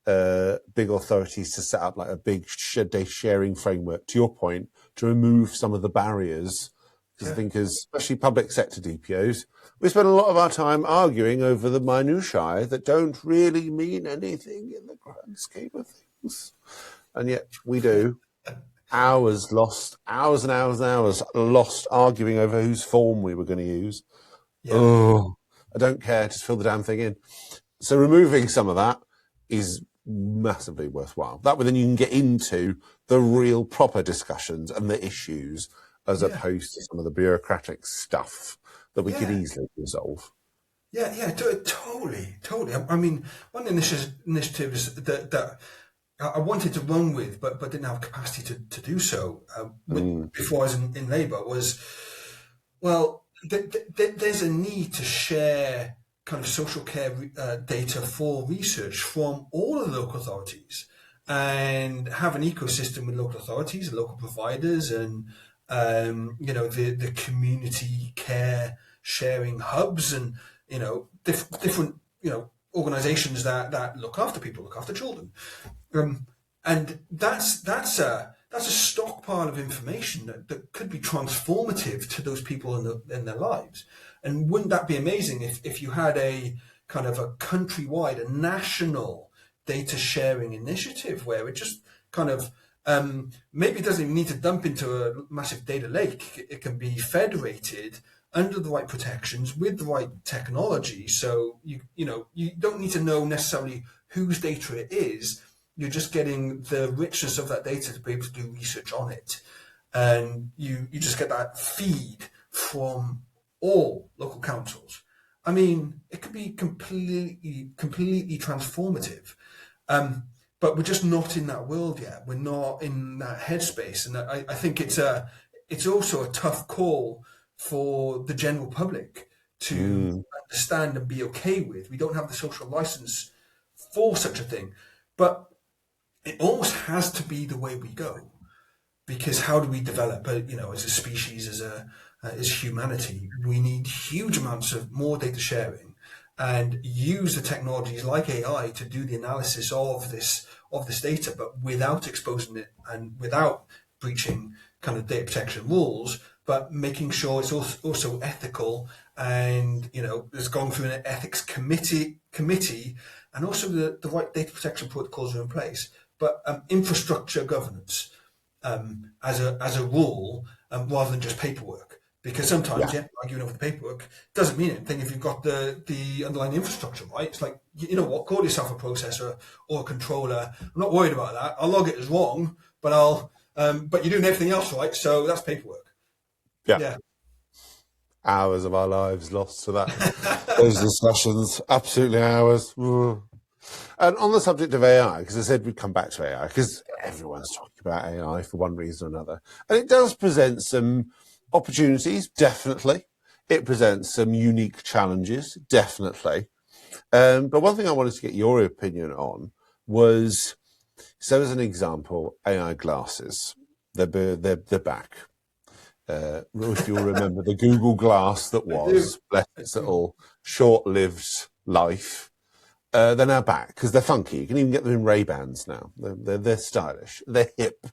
big authorities to set up like a big data sharing framework, to your point, to remove some of the barriers. Because I think especially public sector DPOs, we spend a lot of our time arguing over the minutiae that don't really mean anything in the grand scheme of things. And yet we do. Hours and hours and hours lost arguing over whose form we were going to use. Yeah. Oh, I don't care, just fill the damn thing in. So removing some of that is massively worthwhile. That way then you can get into the real proper discussions and the issues as opposed to some of the bureaucratic stuff that we could easily resolve. Totally. I mean, one of the initiatives that I wanted to run with, but didn't have capacity to do so before I was in Labour was, there's a need to share kind of social care data for research from all of the local authorities and have an ecosystem with local authorities and local providers and the community care sharing hubs and different organizations that look after people, look after children, and that's a stockpile of information that could be transformative to those people in their lives. And wouldn't that be amazing if you had a kind of a countrywide, a national data sharing initiative where it just kind of maybe it doesn't even need to dump into a massive data lake. It can be federated under the right protections with the right technology. So you don't need to know necessarily whose data it is. You're just getting the richness of that data to be able to do research on it, and you just get that feed from all local councils. I mean, it could be completely transformative. But we're just not in that world yet. We're not in that headspace, and I think it's also a tough call for the general public to understand and be okay with. We don't have the social license for such a thing, but it almost has to be the way we go. Because how do we develop? As a species, as humanity, we need huge amounts of more data sharing, and use the technologies like AI to do the analysis of this data, but without exposing it and without breaching kind of data protection rules, but making sure it's also ethical, and it's gone through an ethics committee, and also the right data protection protocols are in place. But infrastructure governance, as a rule, rather than just paperwork. Because sometimes, arguing over the paperwork doesn't mean anything if you've got the underlying infrastructure right. It's like, you know what, call yourself a processor or a controller. I'm not worried about that. I'll log it as wrong, but but you're doing everything else right, so that's paperwork. Yeah. Hours of our lives lost to that. Those discussions, absolutely hours. And on the subject of AI, because I said we'd come back to AI, because everyone's talking about AI for one reason or another. And it does present some opportunities, definitely. It presents some unique challenges, definitely. But one thing I wanted to get your opinion on was, so as an example, AI glasses. They're back. If you'll remember the Google Glass that was, bless its little short-lived life. They're now back because they're funky. You can even get them in Ray-Bans now. They're stylish. They're hip.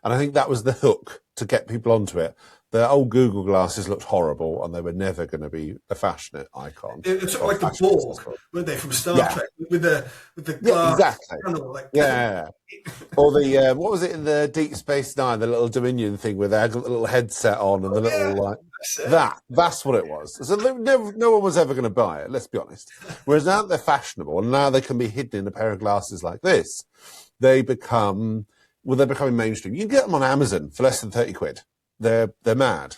And I think that was the hook to get people onto it. The old Google glasses looked horrible, and they were never going to be a fashionate icon. It's sort of like the Borg, weren't they, from Star Trek, with the glass? Exactly. Panel, Or the what was it in the Deep Space Nine, the little Dominion thing where they had a little headset on and the little that's what it was. So no one was ever going to buy it. Let's be honest. Whereas now they're fashionable, and now they can be hidden in a pair of glasses like this. They're becoming mainstream. You can get them on Amazon for less than 30 quid. They're mad.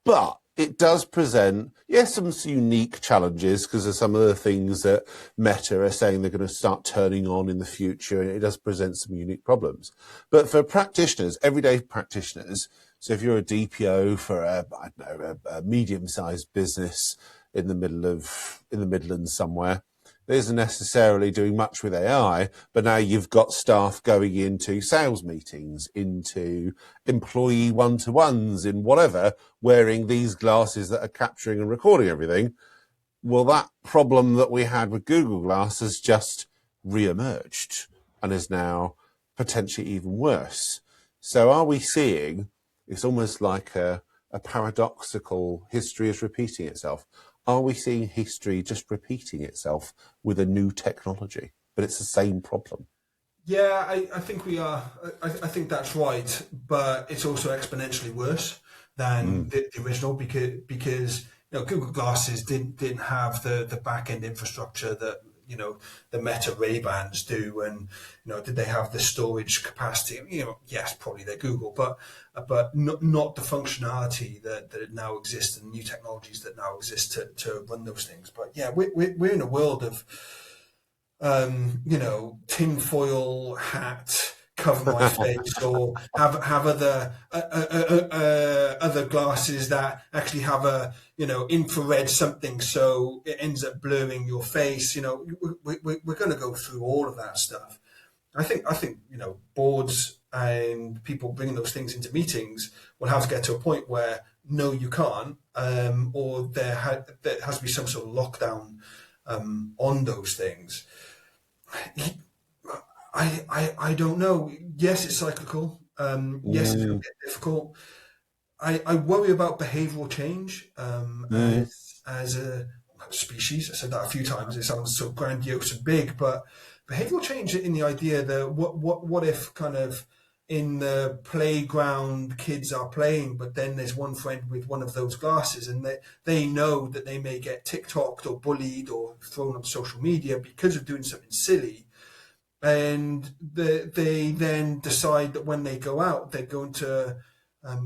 But it does present, some unique challenges because of some of the things that Meta are saying they're going to start turning on in the future, and it does present some unique problems. But for practitioners, everyday practitioners, so if you're a DPO for a medium-sized business in the Midlands somewhere, that isn't necessarily doing much with AI, but now you've got staff going into sales meetings, into employee one-to-ones, in whatever, wearing these glasses that are capturing and recording everything. Well, that problem that we had with Google Glass has just re-emerged and is now potentially even worse. So are we seeing, it's almost like a paradoxical history is repeating itself. Are we seeing history just repeating itself with a new technology? But it's the same problem. Yeah, I think we are. I think that's right, but it's also exponentially worse than the original because Google Glasses didn't have the back end infrastructure that the Meta Ray-Bans do, and did they have the storage capacity? Yes, probably they're Google, but not the functionality that now exists and new technologies that now exist to run those things. But yeah, we're in a world of tinfoil hat, cover my face, or have other glasses that actually have a infrared something, so it ends up blurring your face. We're going to go through all of that stuff. I think boards and people bringing those things into meetings will have to get to a point where no, you can't, or there has to be some sort of lockdown on those things. I don't know. Yes, it's cyclical. Yes, it's going to get difficult. I worry about behavioural change as a species. I said that a few times. It sounds so grandiose and big, but behavioural change in the idea that what if kind of in the playground kids are playing, but then there's one friend with one of those glasses, and they know that they may get TikToked or bullied or thrown on social media because of doing something silly. And they then decide that when they go out, they're going to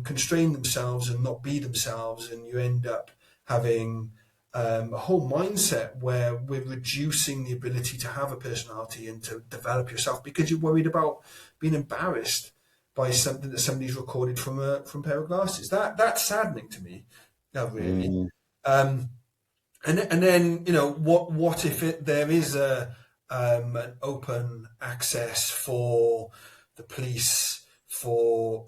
constrain themselves and not be themselves, and you end up having a whole mindset where we're reducing the ability to have a personality and to develop yourself because you're worried about being embarrassed by something that somebody's recorded from a pair of glasses. That's saddening to me, really. Mm. Um, and then what if there is an open access for the police for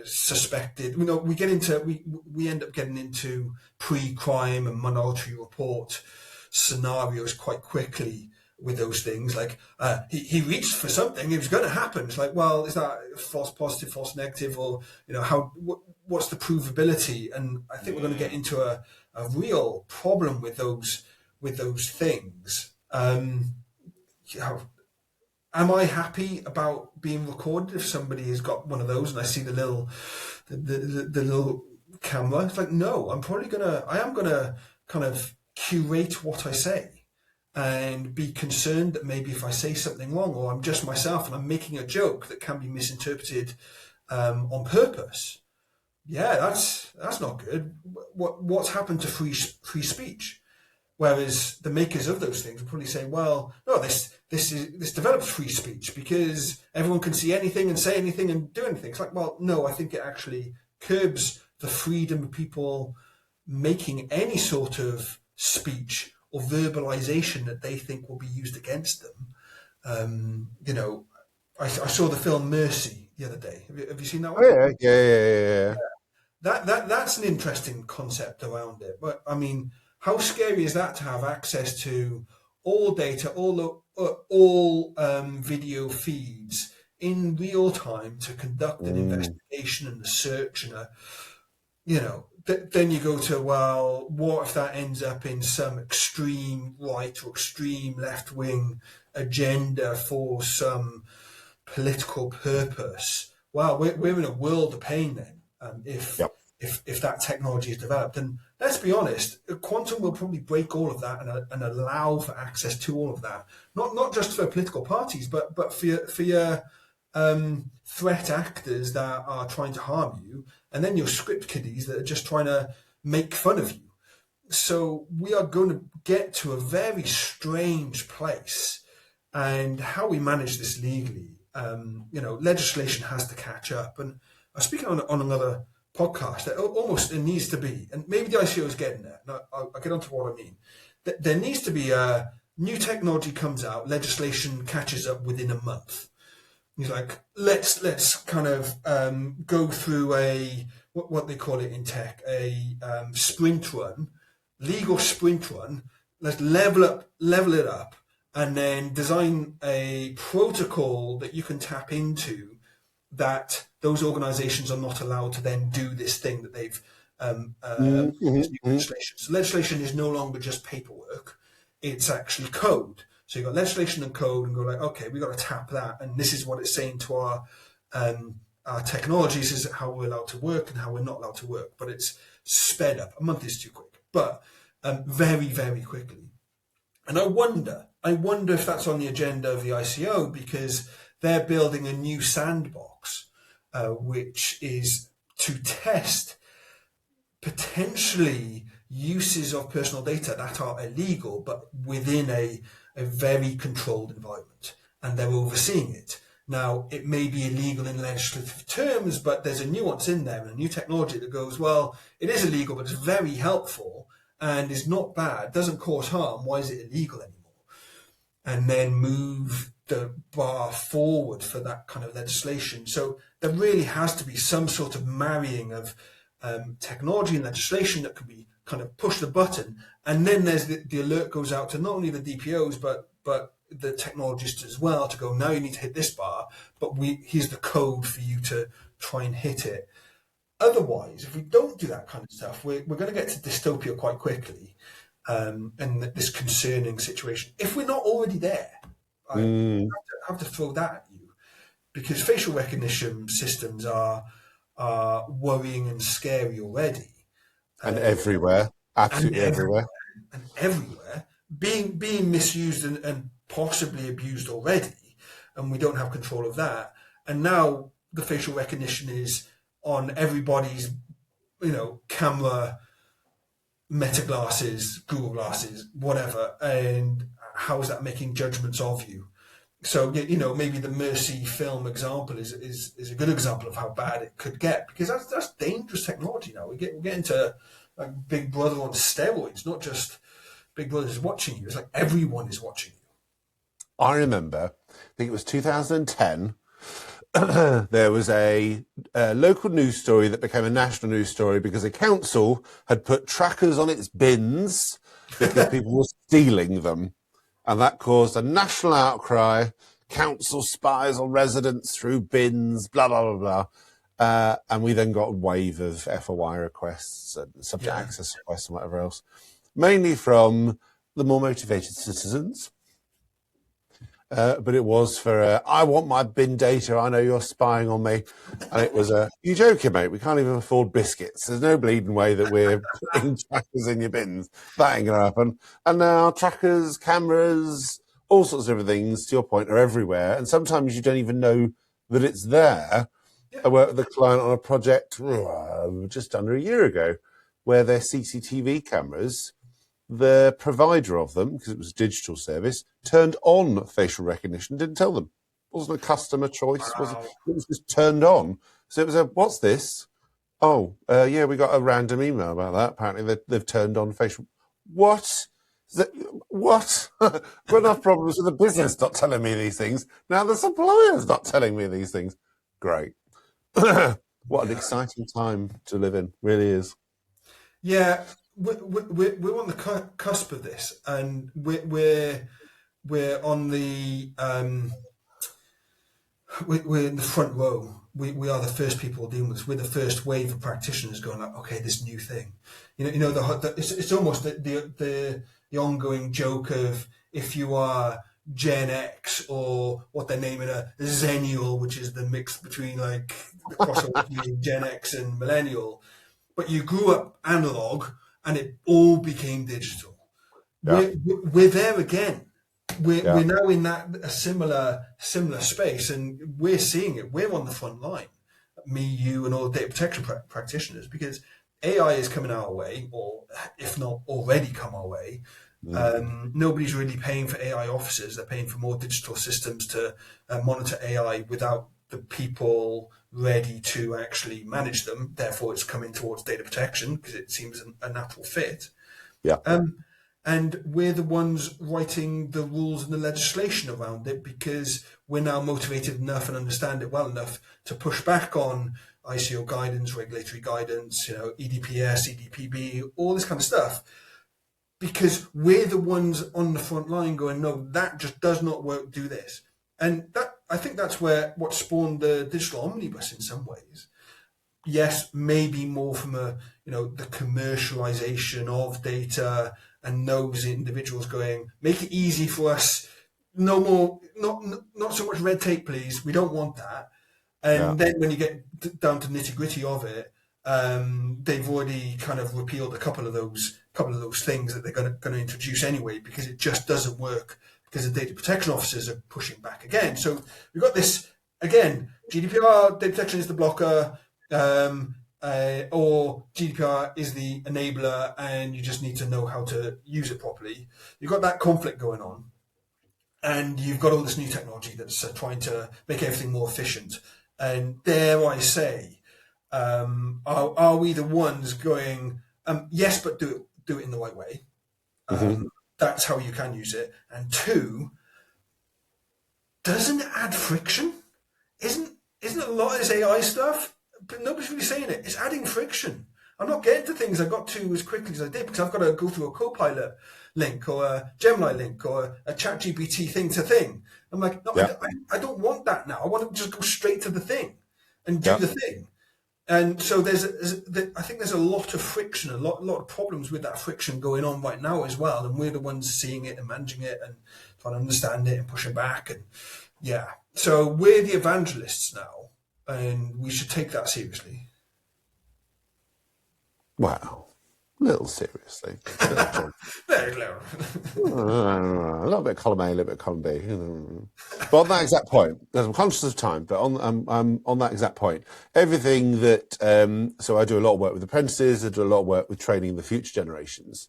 suspected. We end up getting into pre-crime and minority report scenarios quite quickly with those things. Like he reached for something, it was going to happen. It's like, well, is that false positive, false negative, or what's the provability? And I think we're going to get into a real problem with those things. Am I happy about being recorded if somebody has got one of those and I see the little camera? It's like, no, I am gonna kind of curate what I say and be concerned that maybe if I say something wrong or I'm just myself and I'm making a joke that can be misinterpreted on purpose. Yeah, that's not good. What's happened to free speech? Whereas the makers of those things will probably say, well, no, this develops free speech because everyone can see anything and say anything and do anything. It's like, well, no, I think it actually curbs the freedom of people making any sort of speech or verbalization that they think will be used against them. I saw the film Mercy the other day. Have you seen that one? Oh yeah. That's an interesting concept around it. But I mean, how scary is that to have access to all data, all video feeds in real time to conduct an investigation and a search and then you go to, well, what if that ends up in some extreme right or extreme left wing agenda for some political purpose? Well, we're in a world of pain then. Yep. If that technology is developed, and let's be honest, quantum will probably break all of that and allow for access to all of that. Not just for political parties, but for your threat actors that are trying to harm you, and then your script kiddies that are just trying to make fun of you. So we are going to get to a very strange place, and how we manage this legally. Legislation has to catch up. And I was speaking on another podcast that almost it needs to be, and maybe the ICO is getting there. And I'll get onto what I mean. There needs to be a new technology comes out, legislation catches up within a month. He's like, let's kind of go through what they call it in tech, a sprint run, legal sprint run. Let's level it up, and then design a protocol that you can tap into that those organizations are not allowed to then do this thing that they've this new legislation. So legislation is no longer just paperwork, it's actually code. So you've got legislation and code and go like, okay, we've got to tap that, and this is what it's saying to our technologies, is how we're allowed to work and how we're not allowed to work. But it's sped up. A month is too quick, but very, very quickly. And I wonder if that's on the agenda of the ICO, because they're building a new sandbox, which is to test potentially uses of personal data that are illegal, but within a very controlled environment, and they're overseeing it. Now, it may be illegal in legislative terms, but there's a nuance in there and a new technology that goes, well, it is illegal, but it's very helpful and is not bad, doesn't cause harm. Why is it illegal anymore? And then move the bar forward for that kind of legislation. So there really has to be some sort of marrying of technology and legislation that can be kind of push the button, and then there's the alert goes out to not only the DPOs but the technologists as well to go, now you need to hit this bar, but here's the code for you to try and hit it. Otherwise, if we don't do that kind of stuff, we're going to get to dystopia quite quickly, and this concerning situation. If we're not already there, I have to throw that at you, because facial recognition systems are worrying and scary already, And everywhere, and absolutely everywhere, everywhere. and everywhere, being misused and possibly abused already, and we don't have control of that. And now the facial recognition is on everybody's, camera, Meta glasses, Google glasses, whatever. And how is that making judgments of you? So maybe the Mercy film example is a good example of how bad it could get, because that's dangerous technology now. We're getting to like Big Brother on steroids, not just Big Brother is watching you. It's like everyone is watching you. I remember, I think it was 2010. There was a local news story that became a national news story because a council had put trackers on its bins because people were stealing them. And that caused a national outcry. Council spies on residents through bins, blah, blah, blah, blah. And we then got a wave of FOI requests and subject access requests and whatever else, mainly from the more motivated citizens. But it was for, I want my bin data, I know you're spying on me. And it was you joking, mate, we can't even afford biscuits. There's no bleeding way that we're putting trackers in your bins. That ain't going to happen. And now trackers, cameras, all sorts of different things, to your point, are everywhere. And sometimes you don't even know that it's there. Yeah. I worked with a client on a project just under a year ago where their CCTV cameras, the provider of them, because it was a digital service, turned on facial recognition, didn't tell them. It wasn't a customer choice. Wow. It was just turned on. So it was what's this? Oh, yeah, we got a random email about that. Apparently they've turned on facial. What? What? Got enough problems with the business not telling me these things. Now the supplier's not telling me these things. Great. What an exciting time to live in. Really is. Yeah, we're on the cusp of this, and we're on the we're in the front row. We are the first people dealing with this. We're the first wave of practitioners going like, okay, this new thing, it's almost the ongoing joke of, if you are Gen X, or what they're naming a Zennial, which is the mix between like the crossover between Gen X and Millennial, but you grew up analog and it all became digital. Yeah. We're there again. We're Yeah. now in that a similar space, and we're seeing it. We're on the front line, me, you, and all the data protection practitioners, because AI is coming our way, or if not already come our way. Nobody's really paying for AI officers. They're paying for more digital systems to monitor AI without the people ready to actually manage them. Therefore, it's coming towards data protection because it seems a natural fit. Yeah. And we're the ones writing the rules and the legislation around it, because we're now motivated enough and understand it well enough to push back on ICO guidance, regulatory guidance, EDPS, EDPB, all this kind of stuff, because we're the ones on the front line going, no, that just does not work, do this. And that, I think that's what spawned the digital omnibus in some ways. Yes, maybe more from the commercialization of data, and those individuals going, make it easy for us. No more, not so much red tape, please. We don't want that. And then when you get down to nitty gritty of it, they've already kind of repealed a couple of those things that they're going to introduce anyway, because it just doesn't work, because the data protection officers are pushing back again. So we've got this again. GDPR, data protection is the blocker. Or GDPR is the enabler, and you just need to know how to use it properly. You've got that conflict going on, and you've got all this new technology that's trying to make everything more efficient. And dare I say, are we the ones going, yes, but do it in the right way? That's how you can use it. And two, doesn't it add friction? Isn't a lot of this AI stuff? But nobody's really saying it. It's adding friction. I'm not getting to things I got to as quickly as I did, because I've got to go through a Copilot link or a Gemini link or a ChatGPT thing to thing. I'm like, no, I don't want that now. I want to just go straight to the thing and do the thing. And so I think there's a lot of friction, a lot of problems with that friction going on right now as well. And we're the ones seeing it and managing it and trying to understand it and pushing back. And So we're the evangelists now, and we should take that seriously. Well, a little seriously. Very clever. A little bit column A, a little bit column B. But on that exact point, because I'm conscious of time, but on that exact point, everything that so I do a lot of work with apprentices, I do a lot of work with training the future generations.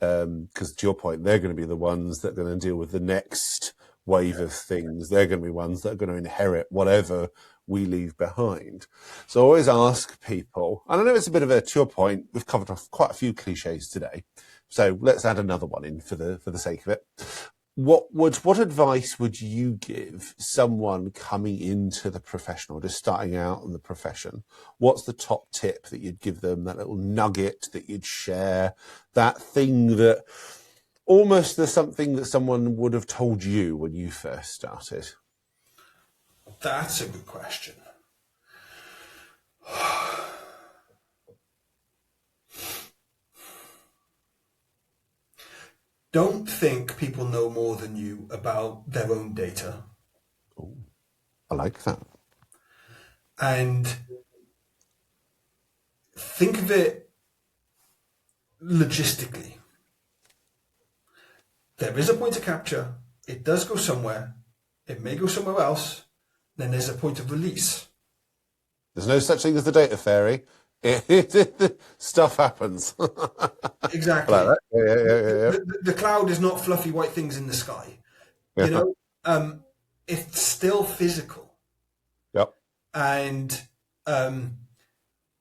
Because to your point, they're going to be the ones that are going to deal with the next wave of things. They're going to be ones that are going to inherit whatever we leave behind. So I always ask people, and I know it's a bit of a, to your point, we've covered off quite a few cliches today. So let's add another one in for the sake of it. What advice would you give someone coming into the profession or just starting out in the profession? What's the top tip that you'd give them, that little nugget that you'd share, that thing that almost there's something that someone would have told you when you first started? That's a good question. Don't think people know more than you about their own data. Ooh, I like that. And think of it logistically. There is a point of capture. It does go somewhere. It may go somewhere else. Then there's a point of release. There's no such thing as the data fairy. Stuff happens. Exactly. I like that. Yeah. The cloud is not fluffy white things in the sky. You know, it's still physical. Yep. And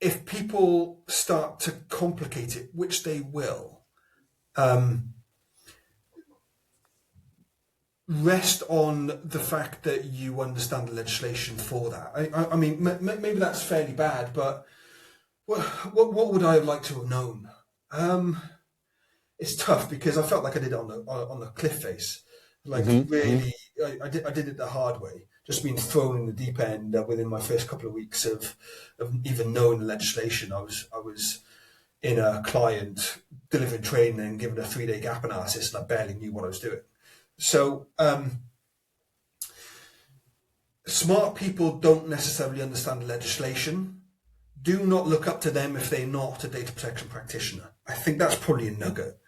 if people start to complicate it, which they will, rest on the fact that you understand the legislation for that. I mean, maybe that's fairly bad, but what would I have liked to have known? It's tough because I felt like I did it on the cliff face. Like really, I did it the hard way. Just being thrown in the deep end within my first couple of weeks of even knowing the legislation. I was in a client delivering training and given a 3-day gap analysis, and I barely knew what I was doing. So smart people don't necessarily understand the legislation. Do not look up to them if they're not a data protection practitioner. I think that's probably a nugget,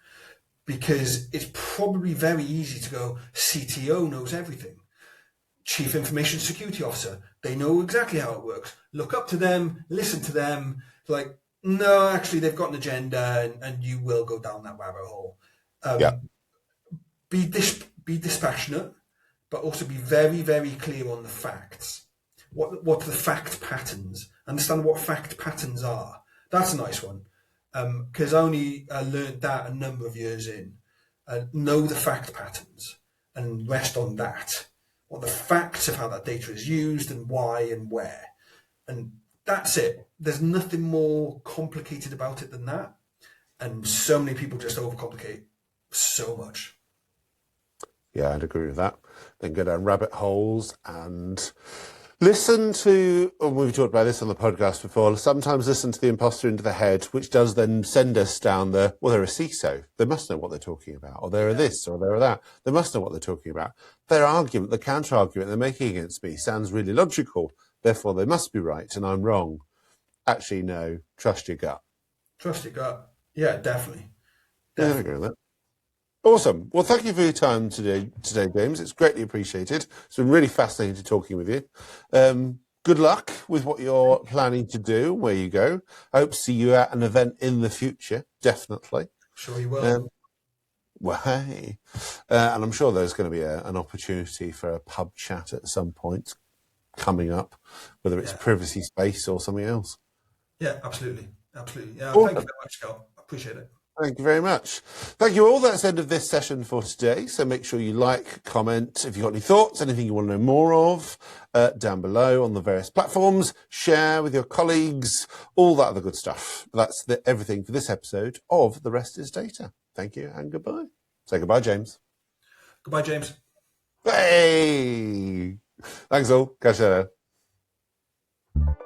because it's probably very easy to go, CTO knows everything. Chief Information Security Officer, they know exactly how it works. Look up to them, listen to them. Like, no, actually, they've got an agenda, and you will go down that rabbit hole. Be dispassionate, but also be very, very clear on the facts. What are the fact patterns? Understand what fact patterns are. That's a nice one, because I only learned that a number of years in. Know the fact patterns and rest on that. What the facts of how that data is used and why and where. And that's it. There's nothing more complicated about it than that. And so many people just overcomplicate so much. Yeah, I'd agree with that. Then go down rabbit holes and listen to, or we've talked about this on the podcast before, sometimes listen to the imposter into the head, which does then send us down the, well, they're a CISO. They must know what they're talking about. Or they're this, or they're that. They must know what they're talking about. Their argument, the counter argument they're making against me sounds really logical. Therefore, they must be right and I'm wrong. Actually, no, trust your gut. Trust your gut. Yeah, definitely. Yeah, I agree with that. Awesome. Well, thank you for your time today, James. It's greatly appreciated. It's been really fascinating talking with you. Good luck with what you're planning to do, where you go. I hope to see you at an event in the future, definitely. Sure you will. Well, hey. And I'm sure there's going to be an opportunity for a pub chat at some point coming up, whether it's privacy space or something else. Yeah, absolutely. Absolutely. Yeah, Awesome. Thank you very much, Scott. I appreciate it. Thank you very much. Thank you all. That's the end of this session for today. So make sure you like, comment, if you've got any thoughts, anything you want to know more of, down below on the various platforms, share with your colleagues, all that other good stuff. That's everything for this episode of The Rest is Data. Thank you and goodbye. Say goodbye, James. Goodbye, James. Hey! Thanks all. Catch you later.